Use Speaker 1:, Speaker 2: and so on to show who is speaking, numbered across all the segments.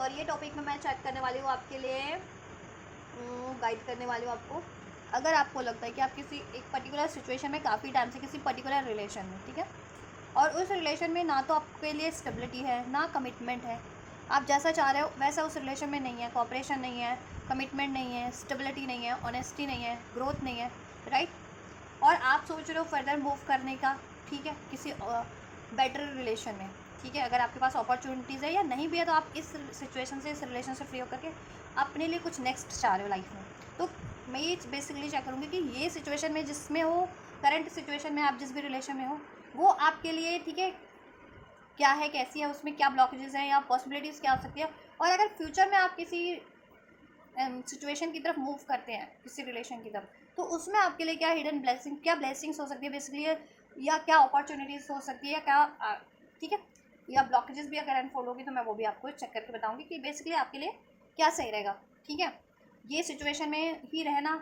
Speaker 1: और ये टॉपिक में मैं चेक करने वाली हूँ आपके लिए, गाइड करने वाली हूँ आपको। अगर आपको लगता है कि आप किसी एक पर्टिकुलर सिचुएशन में काफ़ी टाइम से किसी पर्टिकुलर रिलेशन में, ठीक है, और उस रिलेशन में ना तो आपके लिए स्टेबिलिटी है ना कमिटमेंट है, आप जैसा चाह रहे हो वैसा उस रिलेशन में नहीं है, कॉपरेशन नहीं है, कमिटमेंट नहीं है, स्टेबिलिटी नहीं है, ऑनेस्टी नहीं है, ग्रोथ नहीं है, राइट, और आप सोच रहे हो फर्दर मूव करने का, ठीक है, किसी बेटर रिलेशन में, ठीक है, अगर आपके पास अपॉर्चुनिटीज़ है या नहीं भी है तो आप इस सिचुएशन से, इस रिलेशन से फ्री होकर के अपने लिए कुछ नेक्स्ट चाह रहे हो लाइफ में। तो मैं ये बेसिकली क्या करूँगी कि ये सिचुएशन में जिसमें हो, करंट सिचुएशन में आप जिस भी रिलेशन में हो, वो आपके लिए, ठीक है, क्या है, कैसी है, उसमें क्या ब्लॉकेजेस हैं या पॉसिबिलिटीज़ क्या हो सकती है, और अगर फ्यूचर में आप किसी सिचुएशन की तरफ मूव करते हैं, किसी रिलेशन की तरफ, तो उसमें आपके लिए क्या हिडन ब्लेसिंग, क्या ब्लेसिंग्स हो सकती है बेसिकली, या क्या अपॉर्चुनिटीज़ हो सकती है, या क्या ठीक है, या ब्लॉकेजेस भी अगर अनफोल्ड होगी तो मैं वो भी आपको चेक करके बताऊंगी कि बेसिकली आपके लिए क्या सही रहेगा, ठीक है। ये सिचुएशन में ही रहना,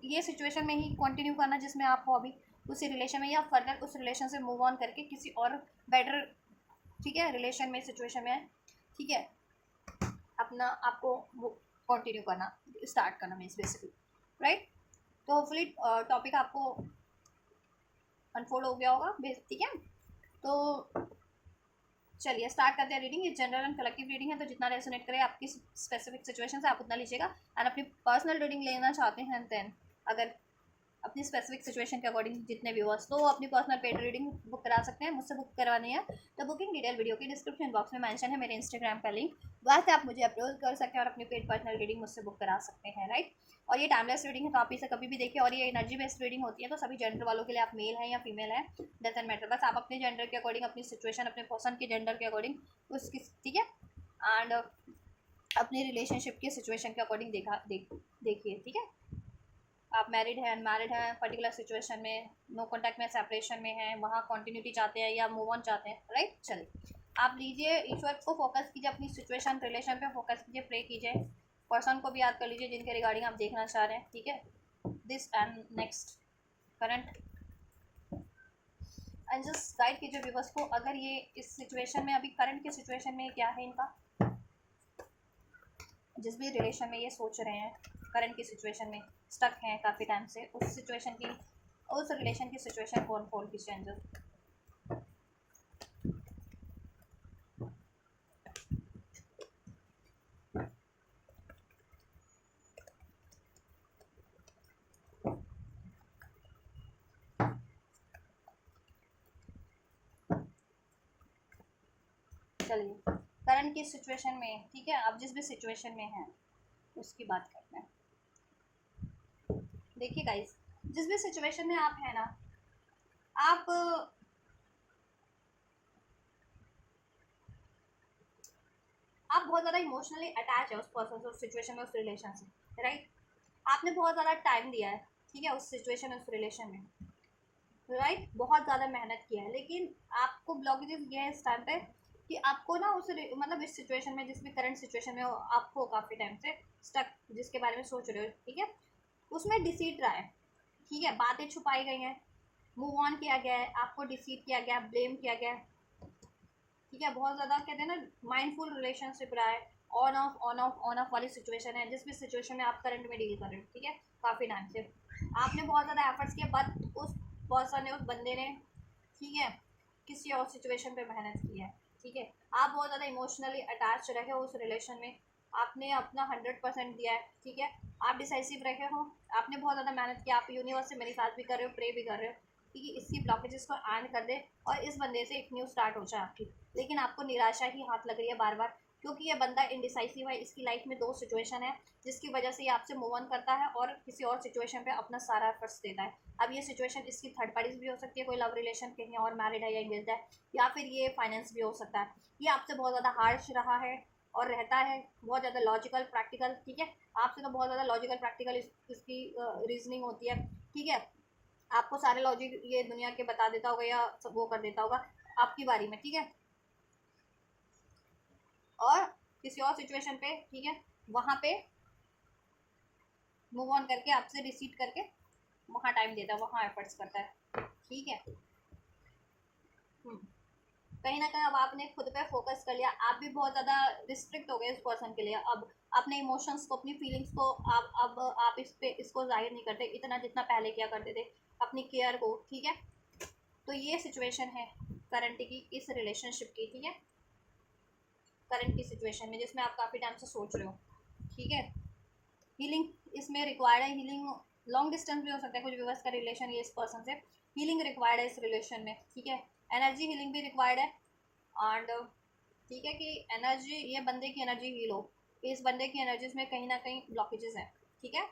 Speaker 1: ये सिचुएशन में ही कंटिन्यू करना जिसमें आप हो अभी उसी रिलेशन में, या फर्दर उस रिलेशन से मूव ऑन करके किसी और बेटर, ठीक है, रिलेशन में, सिचुएशन में, ठीक है, अपना आपको वो कंटिन्यू करना, स्टार्ट करना मीन्स बेसिकली, राइट। तो होपफुली टॉपिक आपको अनफोल्ड हो गया होगा, ठीक है। तो चलिए स्टार्ट करते हैं रीडिंग। ये जनरल एंड कलेक्टिव रीडिंग है, तो जितना रेजोनेट करे आपकी स्पेसिफिक सिचुएशन से आप उतना लीजिएगा। एंड अपनी पर्सनल रीडिंग लेना चाहते हैं देन, अगर अपनी स्पेसिफिक सिचुएशन के अकॉर्डिंग जितने व्यूअर्स, तो अपनी पर्सनल पेड रीडिंग बुक करा सकते हैं, मुझसे बुक करवानी है तो बुकिंग डिटेल वीडियो के डिस्क्रिप्शन बॉक्स में मेंशन है, मेरे इंस्टाग्राम का लिंक, वहाँ से आप मुझे अप्रोच कर सकते हैं और अपनी पेड पर्सनल रीडिंग मुझसे बुक करा सकते हैं, राइट। और ये टाइमलेस रीडिंग है, तो आप इसे कभी भी देखिए, और ये एनर्जी बेस्ड रीडिंग होती है, तो सभी जेंडर वालों के लिए, आप मेल हैं या फीमेल है डजंट मैटर, बस आप अपने जेंडर के अकॉर्डिंग, अपनी सिचुएशन, अपने पर्सन के जेंडर के अकॉर्डिंग उसकी, ठीक है, एंड अपने रिलेशनशिप के सिचुएशन के अकॉर्डिंग देखिए, ठीक है। आप मैरिड हैं, अनमैरिड हैं, पर्टिकुलर सिचुएशन में, नो कॉन्टैक्ट में, सेपरेशन में हैं, वहाँ कंटिन्यूटी चाहते हैं या मूव ऑन चाहते हैं, राइट। चलिए आप लीजिए, ईश्वर को फोकस कीजिए, अपनी सिचुएशन, रिलेशन पे फोकस कीजिए, प्रे कीजिए, पर्सन को भी याद कर लीजिए जिनके रिगार्डिंग आप देखना चाह रहे हैं, ठीक है, this and next current, and just guide कीजिए व्यूवर्स को, अगर ये इस सिचुएशन में, अभी करंट के सिचुएशन में क्या है इनका, जिस भी रिलेशन में ये सोच रहे हैं, करंट की सिचुएशन में स्टक हैं काफ़ी टाइम से, उस सिचुएशन की, उस रिलेशन की सिचुएशन को अनफोल्ड कीजिए एंजल। चलिए करंट की सिचुएशन में, ठीक है, आप जिस भी सिचुएशन में हैं उसकी बात करते हैं। देखिए गाइस, जिस भी सिचुएशन में आप हैं ना, आप बहुत ज़्यादा इमोशनली अटैच है उस पर्सन से, उस सिचुएशन में, उस रिलेशन से, राइट। आपने बहुत ज़्यादा टाइम दिया है, ठीक है, उस सिचुएशन, उस रिलेशन में, राइट, बहुत ज़्यादा मेहनत किया है, लेकिन आपको ब्लॉकेजेस ये है इस टाइम पे कि आपको ना उस मतलब इस सिचुएशन में, जिस भी करंट सिचुएशन में हो, आपको काफ़ी टाइम से स्टक, जिसके बारे में सोच रहे हो, ठीक है, उसमें डिसीट रहा है, ठीक है, बातें छुपाई गई हैं, मूव ऑन किया गया है, आपको डिसीट किया गया, ब्लेम किया गया, ठीक है, बहुत ज़्यादा कहते हैं ना माइंडफुल रिलेशनशिप रहा है, on off on off on off वाली सिचुएशन है, जिस भी सिचुएशन में आप करंट में डील कर रहे हो, ठीक है, काफ़ी टाइम से आपने बहुत ज़्यादा एफर्ट्स किए, बट उस पर्सन ने, उस बंदे ने, ठीक है, किसी और सिचुएशन पे मेहनत की है, ठीक है, आप बहुत ज़्यादा इमोशनली अटैच रहे हो उस रिलेशन में, आपने अपना 100% दिया है, ठीक है, आप डिसाइसिव रहे हो, आपने बहुत ज़्यादा मेहनत की, आप यूनिवर्स से मेरी साथ भी कर रहे हो, प्रे भी कर रहे हो, ठीक है, इसकी ब्लॉकेजेस को एंड कर दे और इस बंदे से एक न्यू स्टार्ट हो जाए आपकी, लेकिन आपको निराशा ही हाथ लग रही है बार बार, क्योंकि ये बंदा इनडिसाइसिव है, इसकी लाइफ में दो सिचुएशन है जिसकी वजह से ये आपसे मूव ऑन करता है और किसी और सिचुएशन पे अपना सारा एफर्ट्स देता है। अब ये सिचुएशन इसकी थर्ड पार्टीज भी हो सकती है, कोई लव रिलेशन कहीं और मैरिड है या इंगेज्ड है, या फिर ये फाइनेंस भी हो सकता है, ये आपसे बहुत ज़्यादा हार्श रहा है और रहता है, बहुत ज़्यादा लॉजिकल प्रैक्टिकल, ठीक है, आपसे तो बहुत ज़्यादा लॉजिकल प्रैक्टिकल इसकी रीजनिंग होती है, ठीक है, आपको सारे लॉजिक ये दुनिया के बता देता होगा या वो कर देता होगा आपकी बारी में, ठीक है, और किसी और सिचुएशन पे, ठीक है, वहाँ पे मूव ऑन करके आपसे रिसीट करके वहाँ टाइम देता है, वहाँ एफर्ट्स करता है, ठीक है। कहीं ना कहीं अब आपने खुद पे फोकस कर लिया, आप भी बहुत ज़्यादा रिस्ट्रिक्ट हो गए इस पर्सन के लिए। अब अपने इमोशंस को, अपनी फीलिंग्स को आप इसको जाहिर नहीं करते इतना जितना पहले किया करते थे, अपनी केयर को, ठीक है। तो ये सिचुएशन है करंट की इस रिलेशनशिप की, ठीक है, करंट की सिचुएशन में जिसमें आप काफ़ी टाइम से सोच रहे हो, ठीक है। हीलिंग इसमें रिक्वायर्ड है, हीलिंग लॉन्ग डिस्टेंस भी हो सकता है, कुछ व्यूवर्स का रिलेशन ये इस पर्सन से, हीलिंग रिक्वायर्ड है इस रिलेशन में, ठीक है। एनर्जी हीलिंग भी रिक्वायर्ड है, एंड ठीक है कि एनर्जी, ये बंदे की एनर्जी हील हो, इस बंदे की एनर्जीज में कहीं ना कहीं ब्लॉकेजेस हैं, ठीक है।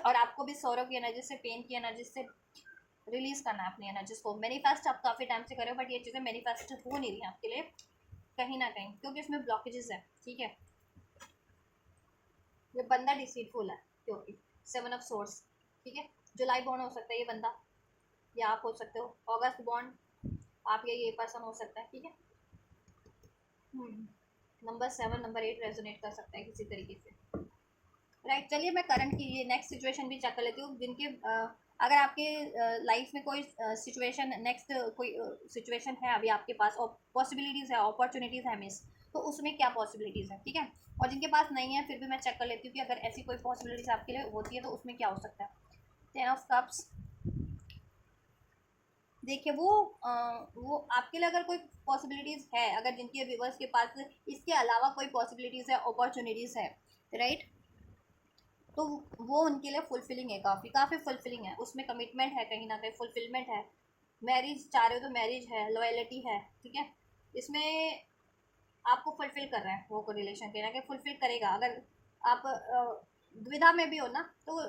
Speaker 1: और आपको भी सौरव की एनर्जी से, पेन की एनर्जी से रिलीज करना है अपनी एनर्जीज को। मैनिफेस्ट आप काफ़ी टाइम से करो, बट ये चीज़ें मैनिफेस्ट हो नहीं रही हैं आपके लिए कहीं ना कहीं, क्योंकि इसमें ब्लॉकेजेस है, ठीक है। ये बंदा डिसीटफुल है क्योंकि 7 ऑफ सोर्स, ठीक है। जुलाई बॉन्ड हो सकता है ये बंदा, या आप हो सकते हो अगस्त बॉन्ड, आप ये पर्सन हो सकता है, ठीक है। नंबर 7 नंबर 8 रेजोनेट कर सकता है किसी तरीके से, राइट। चलिए मैं करंट की ये नेक्स्ट सिचुएशन भी चेक कर लेती हूँ, जिनके अगर आपके लाइफ में कोई सिचुएशन, नेक्स्ट कोई सिचुएशन है अभी आपके पास, और पॉसिबिलिटीज़ है, अपॉर्चुनिटीज़ है मिस, तो उसमें क्या पॉसिबिलिटीज़ है, ठीक है। और जिनके पास नहीं है फिर भी मैं चेक कर लेती हूँ कि अगर ऐसी कोई पॉसिबिलिटीज़ आपके लिए होती है तो उसमें क्या हो सकता है। 10 ऑफ कप्स, देखिए वो आपके लिए अगर कोई पॉसिबिलिटीज़ है, अगर जिनके व्यूवर्स के पास इसके अलावा कोई पॉसिबिलिटीज़ है, अपॉर्चुनिटीज़ है, राइट, तो वो उनके लिए फुलफिलिंग है, काफ़ी काफ़ी फुलफिलिंग है, उसमें कमिटमेंट है, कहीं ना कहीं फुलफिलमेंट है। मैरिज चाह रहे हो तो मैरिज है, लॉयलिटी है, ठीक है। इसमें आपको फुलफिल कर रहा है वो रिलेशन, कहीं ना कहीं फुलफिल करेगा। अगर आप दुविधा में भी हो ना, तो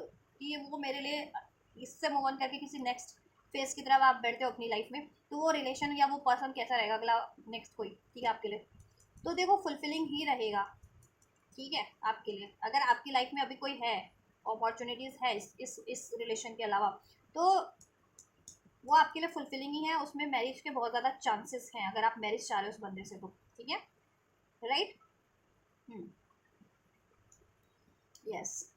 Speaker 1: ये वो मेरे लिए इससे मूव ऑन करके किसी नेक्स्ट फेज की तरफ आप बैठते हो अपनी लाइफ में, तो वो रिलेशन या वो पर्सन कैसा रहेगा अगला, नेक्स्ट कोई, ठीक है, आपके लिए तो देखो फुलफिलिंग ही रहेगा, ठीक है। आपके लिए अगर आपकी लाइफ में अभी कोई है, अपॉर्चुनिटीज़ है इस रिलेशन के अलावा, तो वो आपके लिए फुलफिलिंग ही है। उसमें मैरिज के बहुत ज़्यादा चांसेस हैं अगर आप मैरिज चाह रहे हो उस बंदे से, तो ठीक है, राइट। यस,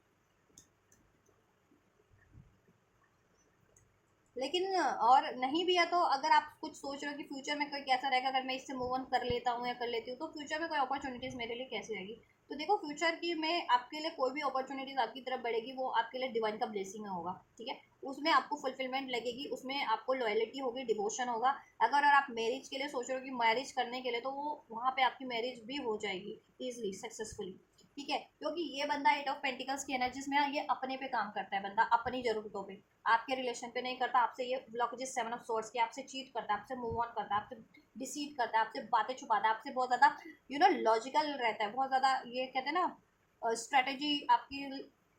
Speaker 1: लेकिन और नहीं भी है तो अगर आप कुछ सोच रहे हो कि फ्यूचर में कोई कैसा रहेगा अगर मैं इससे मूव ऑन कर लेता हूँ या कर लेती हूँ, तो फ्यूचर में कोई अपॉर्चुनिटीज़ मेरे लिए कैसी रहेगी, तो देखो फ्यूचर की में आपके लिए कोई भी अपॉर्चुनिटीज़ आपकी तरफ बढ़ेगी, वो आपके लिए डिवाइन का ब्लेसिंग होगा, ठीक है। उसमें आपको फुलफिलमेंट लगेगी, उसमें आपको लॉयलिटी होगी, डिवोशन होगा। अगर आप मैरिज के लिए सोच रहे हो कि मैरिज करने के लिए, तो वो वहाँ पे आपकी मैरिज भी हो जाएगी ईजिली, सक्सेसफुली, ठीक है। क्योंकि ये बंदा 8 ऑफ पेंटिकल्स की एनर्जीज में ये अपने पे काम करता है बंदा, अपनी ज़रूरतों पे, आपके रिलेशन पे नहीं करता। आपसे ये ब्लॉकेजेस 7 ऑफ सोर्स के, आपसे चीट करता है, आपसे मूव ऑन करता है, आपसे डिसीट करता है, आपसे बातें छुपाता है, आपसे बहुत ज़्यादा लॉजिकल रहता है, बहुत ज़्यादा ये कहते हैं ना स्ट्रेटेजी आपकी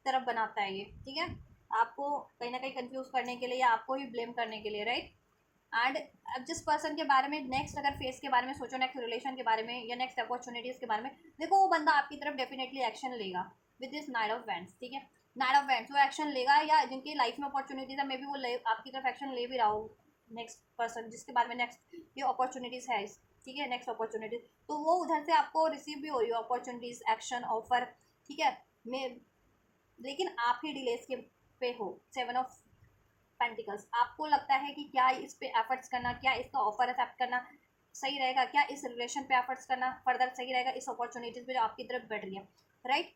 Speaker 1: तरफ बनाता है ये, ठीक है। आपको कहीं ना कहीं कंफ्यूज करने के लिए या आपको ही ब्लेम करने के लिए, राइट। एंड अब जिस पर्सन के बारे में नेक्स्ट अगर फेस के बारे में सोचो, नेक्स्ट रिलेशन के बारे में या नेक्स्ट अपॉर्चुनिटीज़ के बारे में, देखो वो बंदा आपकी तरफ डेफिनेटली एक्शन लेगा with this night of wands, ठीक है। नाइट ऑफ वैंड्स वो एक्शन लेगा, या जिनकी लाइफ में अपॉर्चुनिटीज़ है मे बी वो आपकी तरफ एक्शन ले भी रहा हो, नेक्स्ट पर्सन जिसके बारे में नेक्स्ट ये अपॉर्चुनिटीज़ है, ठीक है, नेक्स्ट अपॉर्चुनिटीज़, तो वो उधर से आपको रिसीव भी हो रही हो अपॉर्चुनिटीज़, एक्शन, ऑफर, ठीक है। मे लेकिन आप ही डिलेस के पे हो। 7 ऑफ पेंटिकल्स, आपको लगता है कि क्या इस पे एफर्ट्स करना, क्या इसका ऑफर एक्सेप्ट करना सही रहेगा, क्या इस रिलेशन पे एफर्ट्स करना फर्दर सही रहेगा, इस अपॉर्चुनिटीज पे जो आपकी तरफ बढ़ रही है, राइट।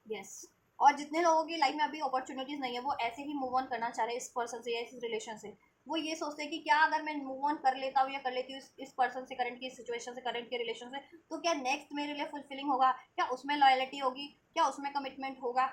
Speaker 1: यस, और जितने लोगों की लाइफ में अभी अपॉर्चुनिटीज़ नहीं है, वो ऐसे ही मूव ऑन करना चाह रहे हैं इस पर्सन से या इस रिलेशन से। वो ये सोचते हैं कि क्या अगर मैं मूव ऑन कर लेता हूँ या कर लेती हूँ इस पर्सन से, करंट की सिचुएशन से, करंट के रिलेशन से, तो क्या नेक्स्ट मेरे लिए फुलफिलिंग होगा, क्या उसमें लॉयलिटी होगी, क्या उसमें कमिटमेंट होगा,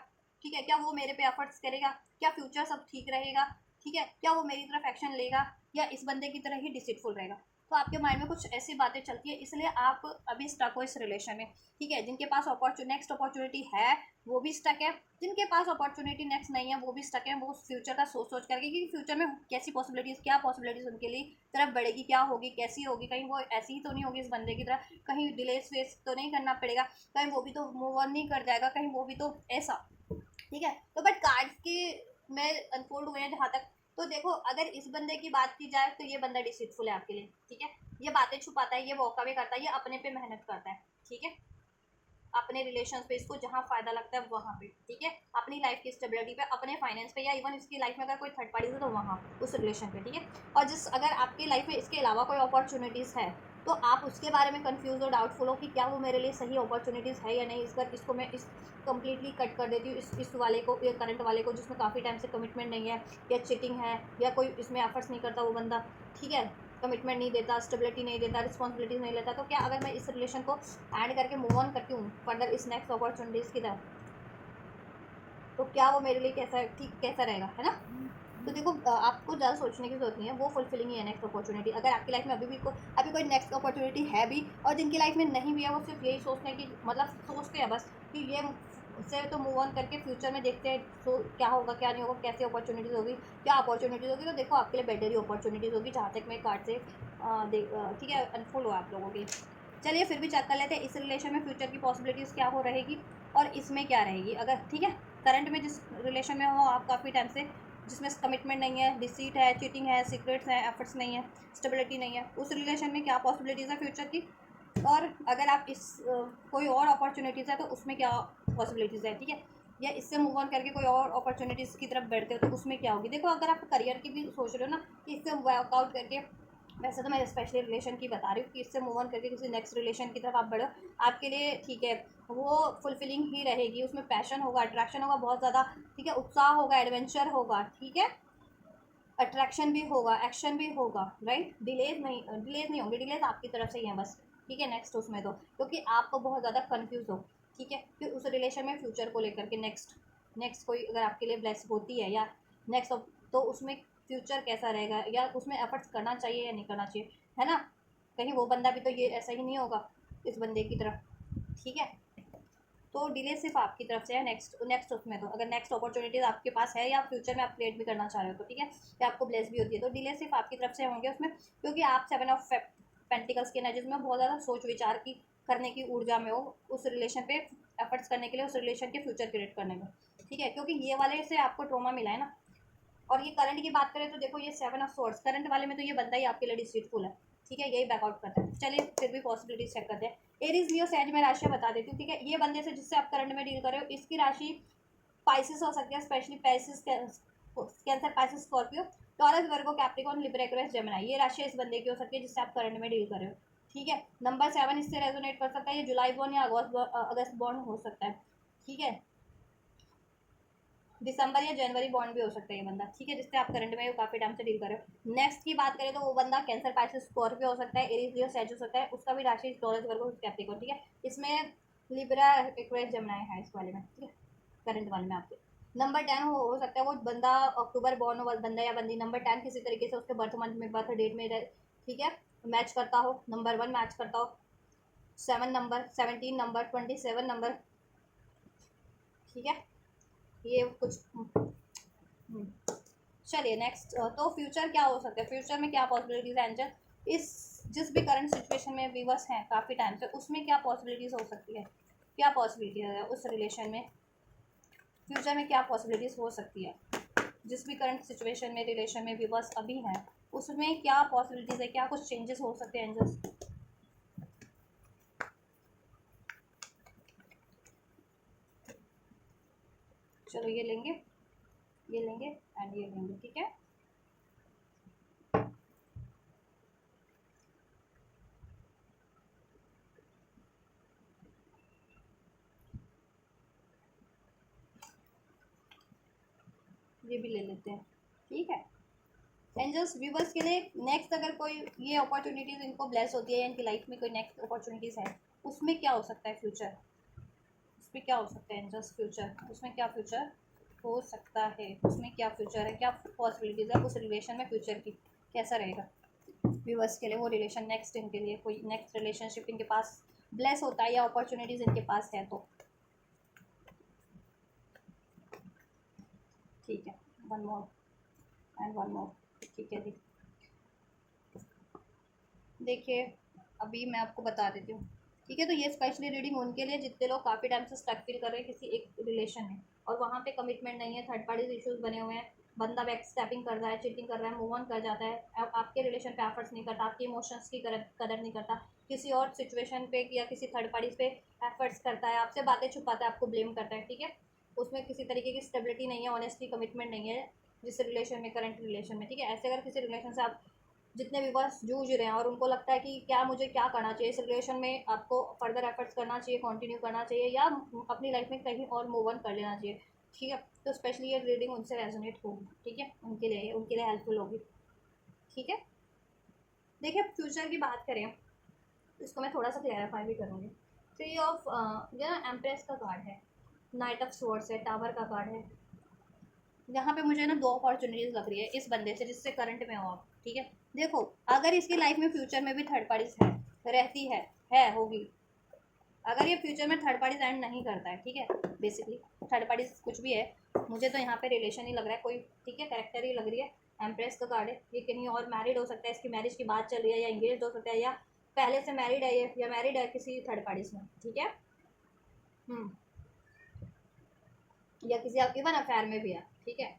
Speaker 1: ठीक है, क्या वो मेरे पे एफर्ट्स करेगा, क्या फ्यूचर सब ठीक रहेगा, ठीक है, क्या वो मेरी तरफ एक्शन लेगा, या इस बंदे की तरह ही डिसिटफुल रहेगा। तो आपके माइंड में कुछ ऐसी बातें चलती है, इसलिए आप अभी स्टक हो इस रिलेशन में, ठीक है। जिनके पास नेक्स्ट अपॉर्चुनिटी है वो भी स्टक है, जिनके पास अपॉर्चुनिटी नेक्स्ट नहीं है वो भी स्टक है। वो फ्यूचर का सोच सोच करके कि फ्यूचर में कैसी पॉसिबिलिटीज़, क्या पॉसिबिलिटीज़ उनके लिए तरफ बढ़ेगी, क्या होगी, कैसी होगी, कहीं वो ऐसी ही तो नहीं होगी इस बंदे की तरह, कहीं डिले फेस तो नहीं करना पड़ेगा, कहीं वो भी तो मूव ऑन नहीं कर जाएगा, कहीं वो भी तो ऐसा, ठीक है। तो बट कार्ड्स की मैं अनफोल्ड हुए हैं जहाँ तक, तो देखो अगर इस बंदे की बात की जाए तो ये बंदा डिसीटफुल है आपके लिए, ठीक है। ये बातें छुपाता है, ये मौका भी करता है, ये अपने पे मेहनत करता है, ठीक है। अपने रिलेशन पे, इसको जहाँ फ़ायदा लगता है वहाँ पे, ठीक है, अपनी लाइफ की स्टेबिलिटी पे, अपने फाइनेंस पे, या इवन इसकी लाइफ में अगर कोई थर्ड पार्टी हो तो वहाँ उस रिलेशन पे, ठीक है। और जिस अगर आपकी लाइफ में इसके अलावा कोई अपॉर्चुनिटीज़ है तो आप उसके बारे में कंफ्यूज हो, डाउटफुल हो कि क्या वो मेरे लिए सही अपॉर्चुनिटीज़ है या नहीं, इसको मैं इस कम्प्लीटली कट कर देती हूँ इस वाले को, या करंट वाले को जिसमें काफ़ी टाइम से कमिटमेंट नहीं है, या चिटिंग है, या कोई इसमें एफर्ट्स नहीं करता वो बंदा, ठीक है, कमिटमेंट नहीं देता, स्टेबिलिटी नहीं देता, रिस्पॉन्सिबिलिटीज नहीं लेता, तो क्या अगर मैं इस रिलेशन को ऐड करके मूव ऑन करती हूँ फर्दर इस नेक्स्ट अपॉर्चुनिटीज़ की तरफ, तो क्या वो मेरे लिए कैसा ठीक कैसा रहेगा, है ना। तो देखो आपको ज़्यादा सोचने की जरूरत नहीं है, वो फुलफिलिंग ही है नेक्स्ट अपॉर्चुनिटी। अगर आपकी लाइफ में अभी कोई नेक्स्ट अपॉर्चुनिटी है भी, और जिनकी लाइफ में नहीं भी है, वो सिर्फ यही सोचते हैं कि मतलब सोचते हैं बस कि ये से तो मूव ऑन करके फ्यूचर में देखते हैं तो क्या होगा क्या नहीं होगा, कैसी अपॉर्चुनिटीज़ होगी, क्या अपॉर्चुनिटीज़ होगी। तो देखो आपके लिए बेटर ही अपॉर्चुनिटीज़ होगी, जहाँ तक मैं कार्ड से ठीक है अनफुल हो आप लोगों के। चलिए फिर भी चेक कर लेते हैं इस रिलेशन में फ्यूचर की पॉसिबिलिटीज़ क्या हो रहेगी और इसमें क्या रहेगी। अगर ठीक है, करंट में जिस रिलेशन में हो आप काफ़ी टाइम से, जिसमें कमिटमेंट नहीं है, डिसीट है, चीटिंग है, सीक्रेट्स हैं, एफर्ट्स नहीं है, स्टेबिलिटी नहीं है, उस रिलेशन में क्या पॉसिबिलिटीज़ है फ्यूचर की। और अगर आप इस कोई और अपॉर्चुनिटीज़ है तो उसमें क्या पॉसिबिलिटीज़ है, ठीक है, या इससे मूव ऑन करके कोई और अपॉर्चुनिटीज़ की तरफ बढ़ते हो तो उसमें क्या होगी। देखो अगर आप करियर की भी सोच रहे हो ना कि इससे वर्कआउट करके, वैसे तो मैं स्पेशली रिलेशन की बता रही हूँ कि इससे मूव ऑन करके किसी नेक्स्ट रिलेशन की तरफ आप बढ़ो, आपके लिए ठीक है, वो फुलफिलिंग ही रहेगी, उसमें पैशन होगा, अट्रैक्शन होगा बहुत ज़्यादा, ठीक है, उत्साह होगा, एडवेंचर होगा, ठीक है, अट्रैक्शन भी होगा, एक्शन भी होगा, राइट। डिलेज नहीं होंगे, डिलेज आपकी तरफ से ही है बस, ठीक है, नेक्स्ट उसमें तो क्योंकि आपको बहुत ज़्यादा कन्फ्यूज हो, ठीक है, कि उस रिलेशन में फ्यूचर को लेकर के नेक्स्ट कोई अगर आपके लिए ब्लेस होती है या नेक्स्ट, तो उसमें फ्यूचर कैसा रहेगा, या उसमें एफर्ट्स करना चाहिए या नहीं करना चाहिए, है ना। कहीं वो बंदा भी तो ये ऐसा ही नहीं होगा इस बंदे की तरफ, ठीक है। तो डिले सिर्फ आपकी तरफ से है, नेक्स्ट उसमें तो अगर नेक्स्ट अपॉर्चुनिटीज़ आपके पास है या फ्यूचर में आप क्रिएट भी करना चाह रहे हो तो ठीक है, या आपको ब्लेस भी होती है, तो डिले सिर्फ आपकी तरफ से होंगे उसमें, क्योंकि आप 7 ऑफ पेंटिकल्स की एनर्जीज में बहुत ज़्यादा सोच विचार की करने की ऊर्जा में हो, उस रिलेशन पे एफर्ट्स करने के लिए, उस रिलेशन के फ्यूचर क्रिएट करने में, ठीक है, क्योंकि ये वाले से आपको ट्रोमा मिला है ना। और ये करंट की बात करें तो देखो ये 7 ऑफ सोर्स करंट वाले में तो ये बंदा ही आपके लिए डिसीटफुल है, ठीक है, यही बैकआउट करता है। चलिए फिर भी पॉसिबिलिटीज चेक करते हैं। एरीज लियो सैज में राशि बता देती हूँ, ठीक है। ये बंदे से जिससे आप करंट में डील कर रहे हो इसकी राशि पाइसिस हो सकती है, specially Pisces, Cancer, Pisces, Scorpio, Taurus, Virgo, Capricorn, Libra, Aquarius, Gemini. ये राशि इस बंदे की हो सकती है जिससे आप करंट में डील कर रहे हो, ठीक है। नंबर 7 इससे रेजोनेट कर सकता है, ये जुलाई बॉर्न या अगस्त बॉर्न हो सकता है, ठीक है, दिसंबर या जनवरी बॉन्ड भी हो सकता है ये बंदा, ठीक है, जिससे आप करंट में काफी टाइम से डील कर रहे हो। नेक्स्ट की बात करें तो वो बंदा कैंसर, पाइसेस, स्कॉर्पियो हो सकता है, एरीज, लियो, सैज हो सकता है, उसका भी राशि टॉरस, वर्गो, कैप्रिकॉर्न, ठीक है। इसमें लिब्रा, एक्वेरियस, जेमिनी है इस वाले में, ठीक है, करंट वाले में आपके। नंबर 10 हो सकता है वो बंदा अक्टूबर बॉर्न हो, बंदा या बंदी नंबर 10 किसी तरीके से उसके बर्थ मंथ में, बर्थ डेट में, ठीक है, मैच करता हो, नंबर 1 मैच करता हो, 7 नंबर, 17 नंबर, 27 नंबर, ठीक है, ये कुछ चलिए नेक्स्ट। तो फ्यूचर क्या हो सकता है, फ्यूचर में क्या पॉसिबिलिटीज है एंजल, इस जिस भी करंट सिचुएशन में व्यूअर्स हैं काफ़ी टाइम से, उसमें क्या पॉसिबिलिटीज हो सकती है, क्या पॉसिबिलिटी है उस रिलेशन में, फ्यूचर में क्या पॉसिबिलिटीज हो सकती है, जिस भी करंट सिचुएशन में रिलेशन में व्यूअर्स अभी हैं उसमें क्या पॉसिबिलिटीज है, क्या कुछ चेंजेस हो सकते हैं एंजल्स। चलो ये लेंगे, ये लेंगे एंड ये लेंगे, ठीक है। ये भी ले लेते हैं, ठीक है। एंजल्स व्यूवर्स के लिए नेक्स्ट अगर कोई ये अपॉर्चुनिटीज़ इनको ब्लेस होती है या इनकी लाइफ में कोई नेक्स्ट अपॉर्चुनिटीज़ है उसमें क्या हो सकता है फ्यूचर, उसमें क्या हो सकता है एंजल्स फ्यूचर, उसमें क्या फ्यूचर हो सकता है, उसमें क्या फ्यूचर है, क्या पॉसिबिलिटीज़ है उस रिलेशन में फ्यूचर की, कैसा रहेगा व्यूवर्स के लिए वो रिलेशन, नेक्स्ट इनके लिए कोई नेक्स्ट रिलेशनशिप इनके पास ब्लेस होता है या अपॉर्चुनिटीज़ इनके पास है तो, ठीक है। One more and one more, ठीक है जी। देखिए अभी मैं आपको बता देती हूँ, ठीक है। तो ये स्पेशली रीडिंग उनके लिए जितने लोग काफ़ी टाइम से स्टक फील कर रहे हैं किसी एक रिलेशन में और वहाँ पे कमिटमेंट नहीं है, थर्ड पार्टीज इश्यूज बने हुए हैं, बंदा बैक स्टैपिंग कर रहा है, चीटिंग कर रहा है, मूव ऑन कर जाता है, अब आपके रिलेशन पे एफर्ट्स नहीं करता, आपके इमोशंस की कदर नहीं करता, किसी और सिचुएशन पे या किसी थर्ड पार्टी पे एफर्ट्स करता है, आपसे बातें छुपाता है, आपको ब्लेम करता है, ठीक है। उसमें किसी तरीके की स्टेबिलिटी नहीं है, ऑनेस्टी कमिटमेंट नहीं है जिस रिलेशन में, करंट रिलेशन में, ठीक है। ऐसे अगर किसी रिलेशन से आप जितने भी बस जूझ रहे हैं और उनको लगता है कि क्या मुझे क्या करना चाहिए इस रिलेशन में, आपको फर्दर एफर्ट्स करना चाहिए, कंटिन्यू करना चाहिए, या अपनी लाइफ में कहीं और मूव ऑन कर लेना चाहिए, ठीक है। तो स्पेशली ये रीडिंग उनसे रेजोनेट होगी, ठीक है, उनके लिए हेल्पफुल होगी, ठीक है। देखिए फ्यूचर की बात करें, इसको मैं थोड़ा सा क्लैरिफाई भी करूँगी। थ्री ऑफ ये ना एम्प्रेस का कार्ड है, नाइट ऑफ स्वॉर्ड्स है, टावर का कार्ड है। यहाँ पे मुझे ना दो अपॉर्चुनिटीज लग रही है इस बंदे से जिससे करंट में हो आप, ठीक है। देखो अगर इसकी लाइफ में फ्यूचर में भी थर्ड पार्टीज है, रहती है होगी, अगर ये फ्यूचर में थर्ड पार्टीज एंड नहीं करता है, ठीक है, बेसिकली थर्ड पार्टीज कुछ भी है, मुझे तो यहाँ पे रिलेशन ही लग रहा है कोई, ठीक है, कैरेक्टर ही लग रही है। एम्प्रेस का कार्ड है, ये कहीं और मैरिड हो सकता है, इसकी मैरिज की बात चल रही है, या इंगेज हो सकता है, या पहले से मैरिड है ये, या मैरिड है किसी थर्ड पार्टीज में, ठीक है। या किसी आपके इवन अफेयर में भी है, ठीक है।